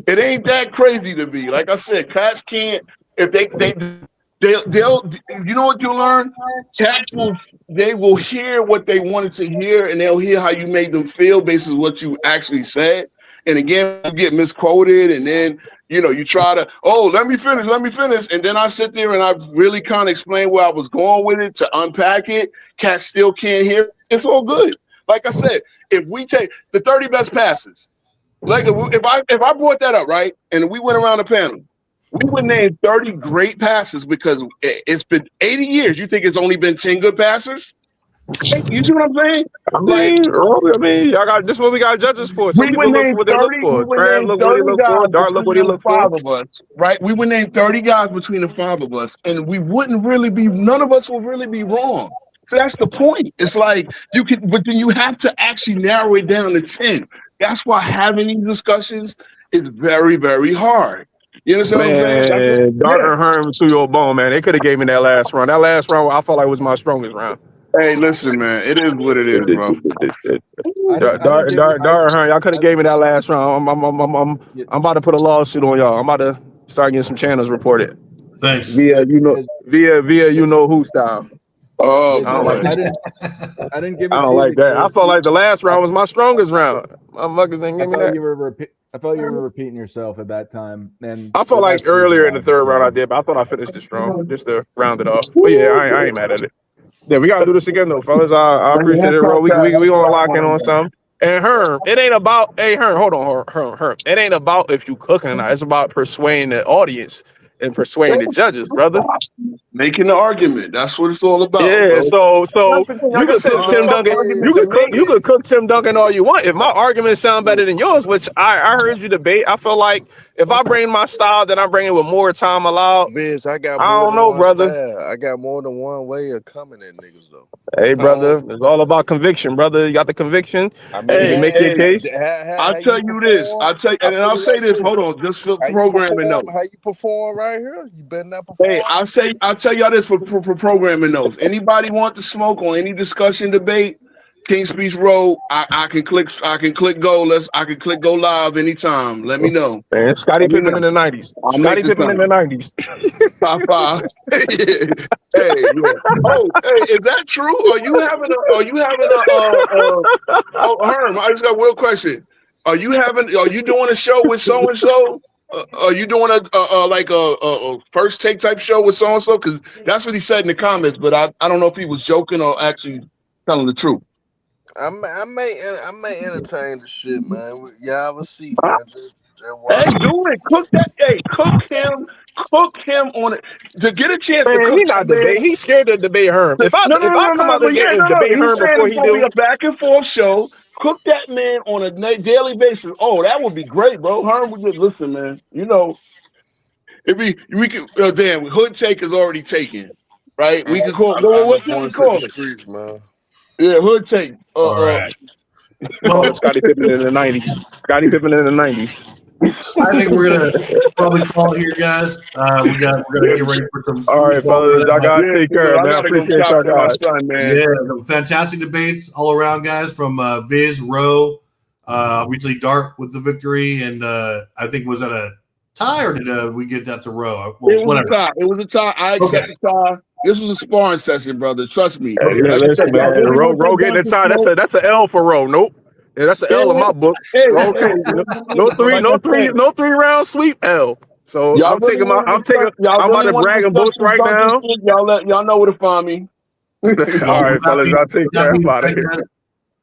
it ain't that crazy to me. Like I said, cats can't if they'll you know what you learn. Cats will hear what they wanted to hear, and they'll hear how you made them feel based on what you actually said. And again, you get misquoted, and then you try to, let me finish. And then I sit there and I really kind of explain where I was going with it to unpack it. Cats still can't hear it. It's all good. Like I said, if we take the 30 best passes, like if I brought that up, right, and we went around the panel, we would name 30 great passes because it's been 80 years. You think it's only been 10 good passers? You see what I'm saying? Y'all got this. Is what we got judges for. Some We would people look for name what they look 30. for. We would Trav name look what he 30 look for. guys Dart look what he between the look for. 5 of us, right? We would name 30 guys between the 5 of us, and we wouldn't really be. None of us will really be wrong. So that's the point. It's like you can, but then you have to actually narrow it down to 10. That's why having these discussions is very, very hard. You understand what I'm saying? Man, Dart and Herm threw your bone, man. They could have gave me that last round. That last round, I felt like was my strongest round. Hey, listen, man. It is what it is, bro. Dart and Herm, y'all could have gave me that last round. I'm about to put a lawsuit on y'all. I'm about to start getting some channels reported. Thanks. Via who style. Oh, I don't like that. I didn't give it I to don't you like that. I because felt like the last round was my strongest round. Motherfuckers ain't give me that. I felt you were repeating yourself at that time, and I felt like earlier in the 3rd round I did, but I thought I finished it strong just to round it off. But yeah, I ain't mad at it. Yeah, we gotta do this again though, fellas. I appreciate it, bro. We gonna lock in on something. And Herm, it ain't about Herm, hold on, Herm. It ain't about if you cooking or not. It's about persuading the audience and persuading the judges, brother. Making the argument. That's what it's all about. Yeah, bro. so That's the thing. you Like I could said, cook it's a Tim tough Duncan. argument to make. You could cook Tim Duncan all you want. If my arguments sound better than yours, which I heard you debate, I feel like if I bring my style, then I bring it with more time allowed. Bitch, I got I more don't than know, one brother. style. I got more than one way of coming at niggas though. Hey, brother, it's all about conviction, brother. You got the conviction. I mean, You can make your case. I'll tell you this. I'll say this. Hold on, just for programming notes. How you perform right here? You better not perform. Hey, I'll tell y'all this for programming notes. Anybody want to smoke on any discussion debate? King's Speech Road. I can click go. I can click go live anytime. Let me know. Man, Scottie Pippen in the 90s. Scottie Pippen in the 90s. Top 5. Hey, yeah. Oh, hey, is that true? Are you having Herm, I just got a real question. Are you doing a show with so and so? Are you doing a first take type show with so and so? Because that's what he said in the comments, but I don't know if he was joking or actually telling the truth. I may entertain the shit, man. Y'all will see, man. Hey, do it. Cook that. Hey, cook him on it to get a chance to cook. He not debate. He's scared to debate Herm. If I come out and debate He's Herm saying before it's he gonna be do, a back and forth show. Cook that man on a daily basis. Oh, that would be great, bro. Herm would just listen, man. We could damn hood take is already taken, right? We could call what can we call it? Streets, man. Yeah, hood take. All right. Scottie Pippen in the 90s. Scottie Pippen in the 90s. I think we're gonna probably call it here, guys. We're gonna get ready for some. All right, fellas. I gotta take care, man. I appreciate y'all guys. Man. Yeah, fantastic debates all around, guys. From Viz, Rowe, obviously Dart with the victory, and I think was that a tie or did we get that to Rowe? Well, it was a tie. I accept the tie. This was a sparring session, brother. Trust me. Hey, listen, man. Rowe getting a tie. That's an L for Rowe. Nope. Yeah, that's an L in my book. Okay. No three round sweep L. So I'm about to brag and boast right now. Y'all know where to find me. All right, fellas. I'll take care. I'm out of here.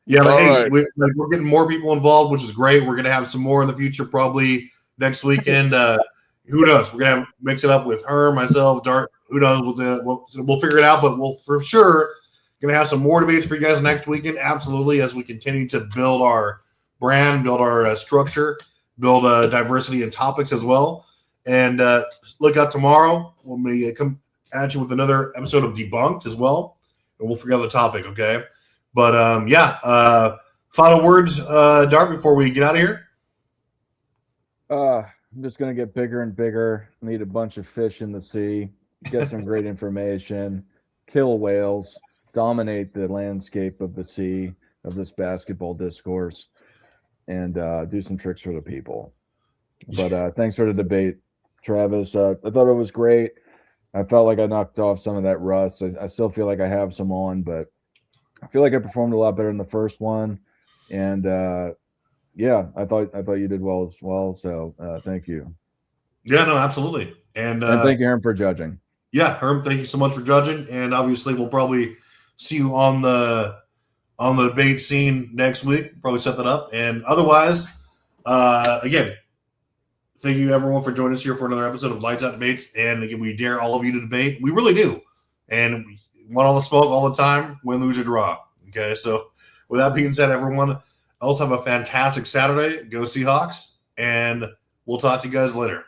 Yeah, but All hey, right. we're getting more people involved, which is great. We're going to have some more in the future, probably next weekend. Who knows? We're going to mix it up with her, myself, Dart. Who knows? We'll figure it out, but we'll for sure going to have some more debates for you guys next weekend. Absolutely, as we continue to build our brand, build our structure, build diversity in topics as well. And look out tomorrow when we come at you with another episode of Debunked as well. And we'll figure out the topic, okay? But, final words, Dart, before we get out of here? I'm just going to get bigger and bigger, meet a bunch of fish in the sea, get some great information, kill whales, dominate the landscape of the sea, of this basketball discourse, and do some tricks for the people. But thanks for the debate, Travis. I thought it was great. I felt like I knocked off some of that rust. I still feel like I have some on, but I feel like I performed a lot better in the first one. And yeah, I thought you did well as well. So thank you. Yeah, no, absolutely. And thank you, Herm, for judging. Yeah, Herm, thank you so much for judging. And obviously, we'll probably see you on the debate scene next week. Probably set that up. And otherwise, again, thank you everyone for joining us here for another episode of Lights Out Debates. And again, we dare all of you to debate. We really do. And we want all the smoke all the time, win, lose, or draw. Okay, so with that being said, everyone else have a fantastic Saturday. Go Seahawks, and we'll talk to you guys later.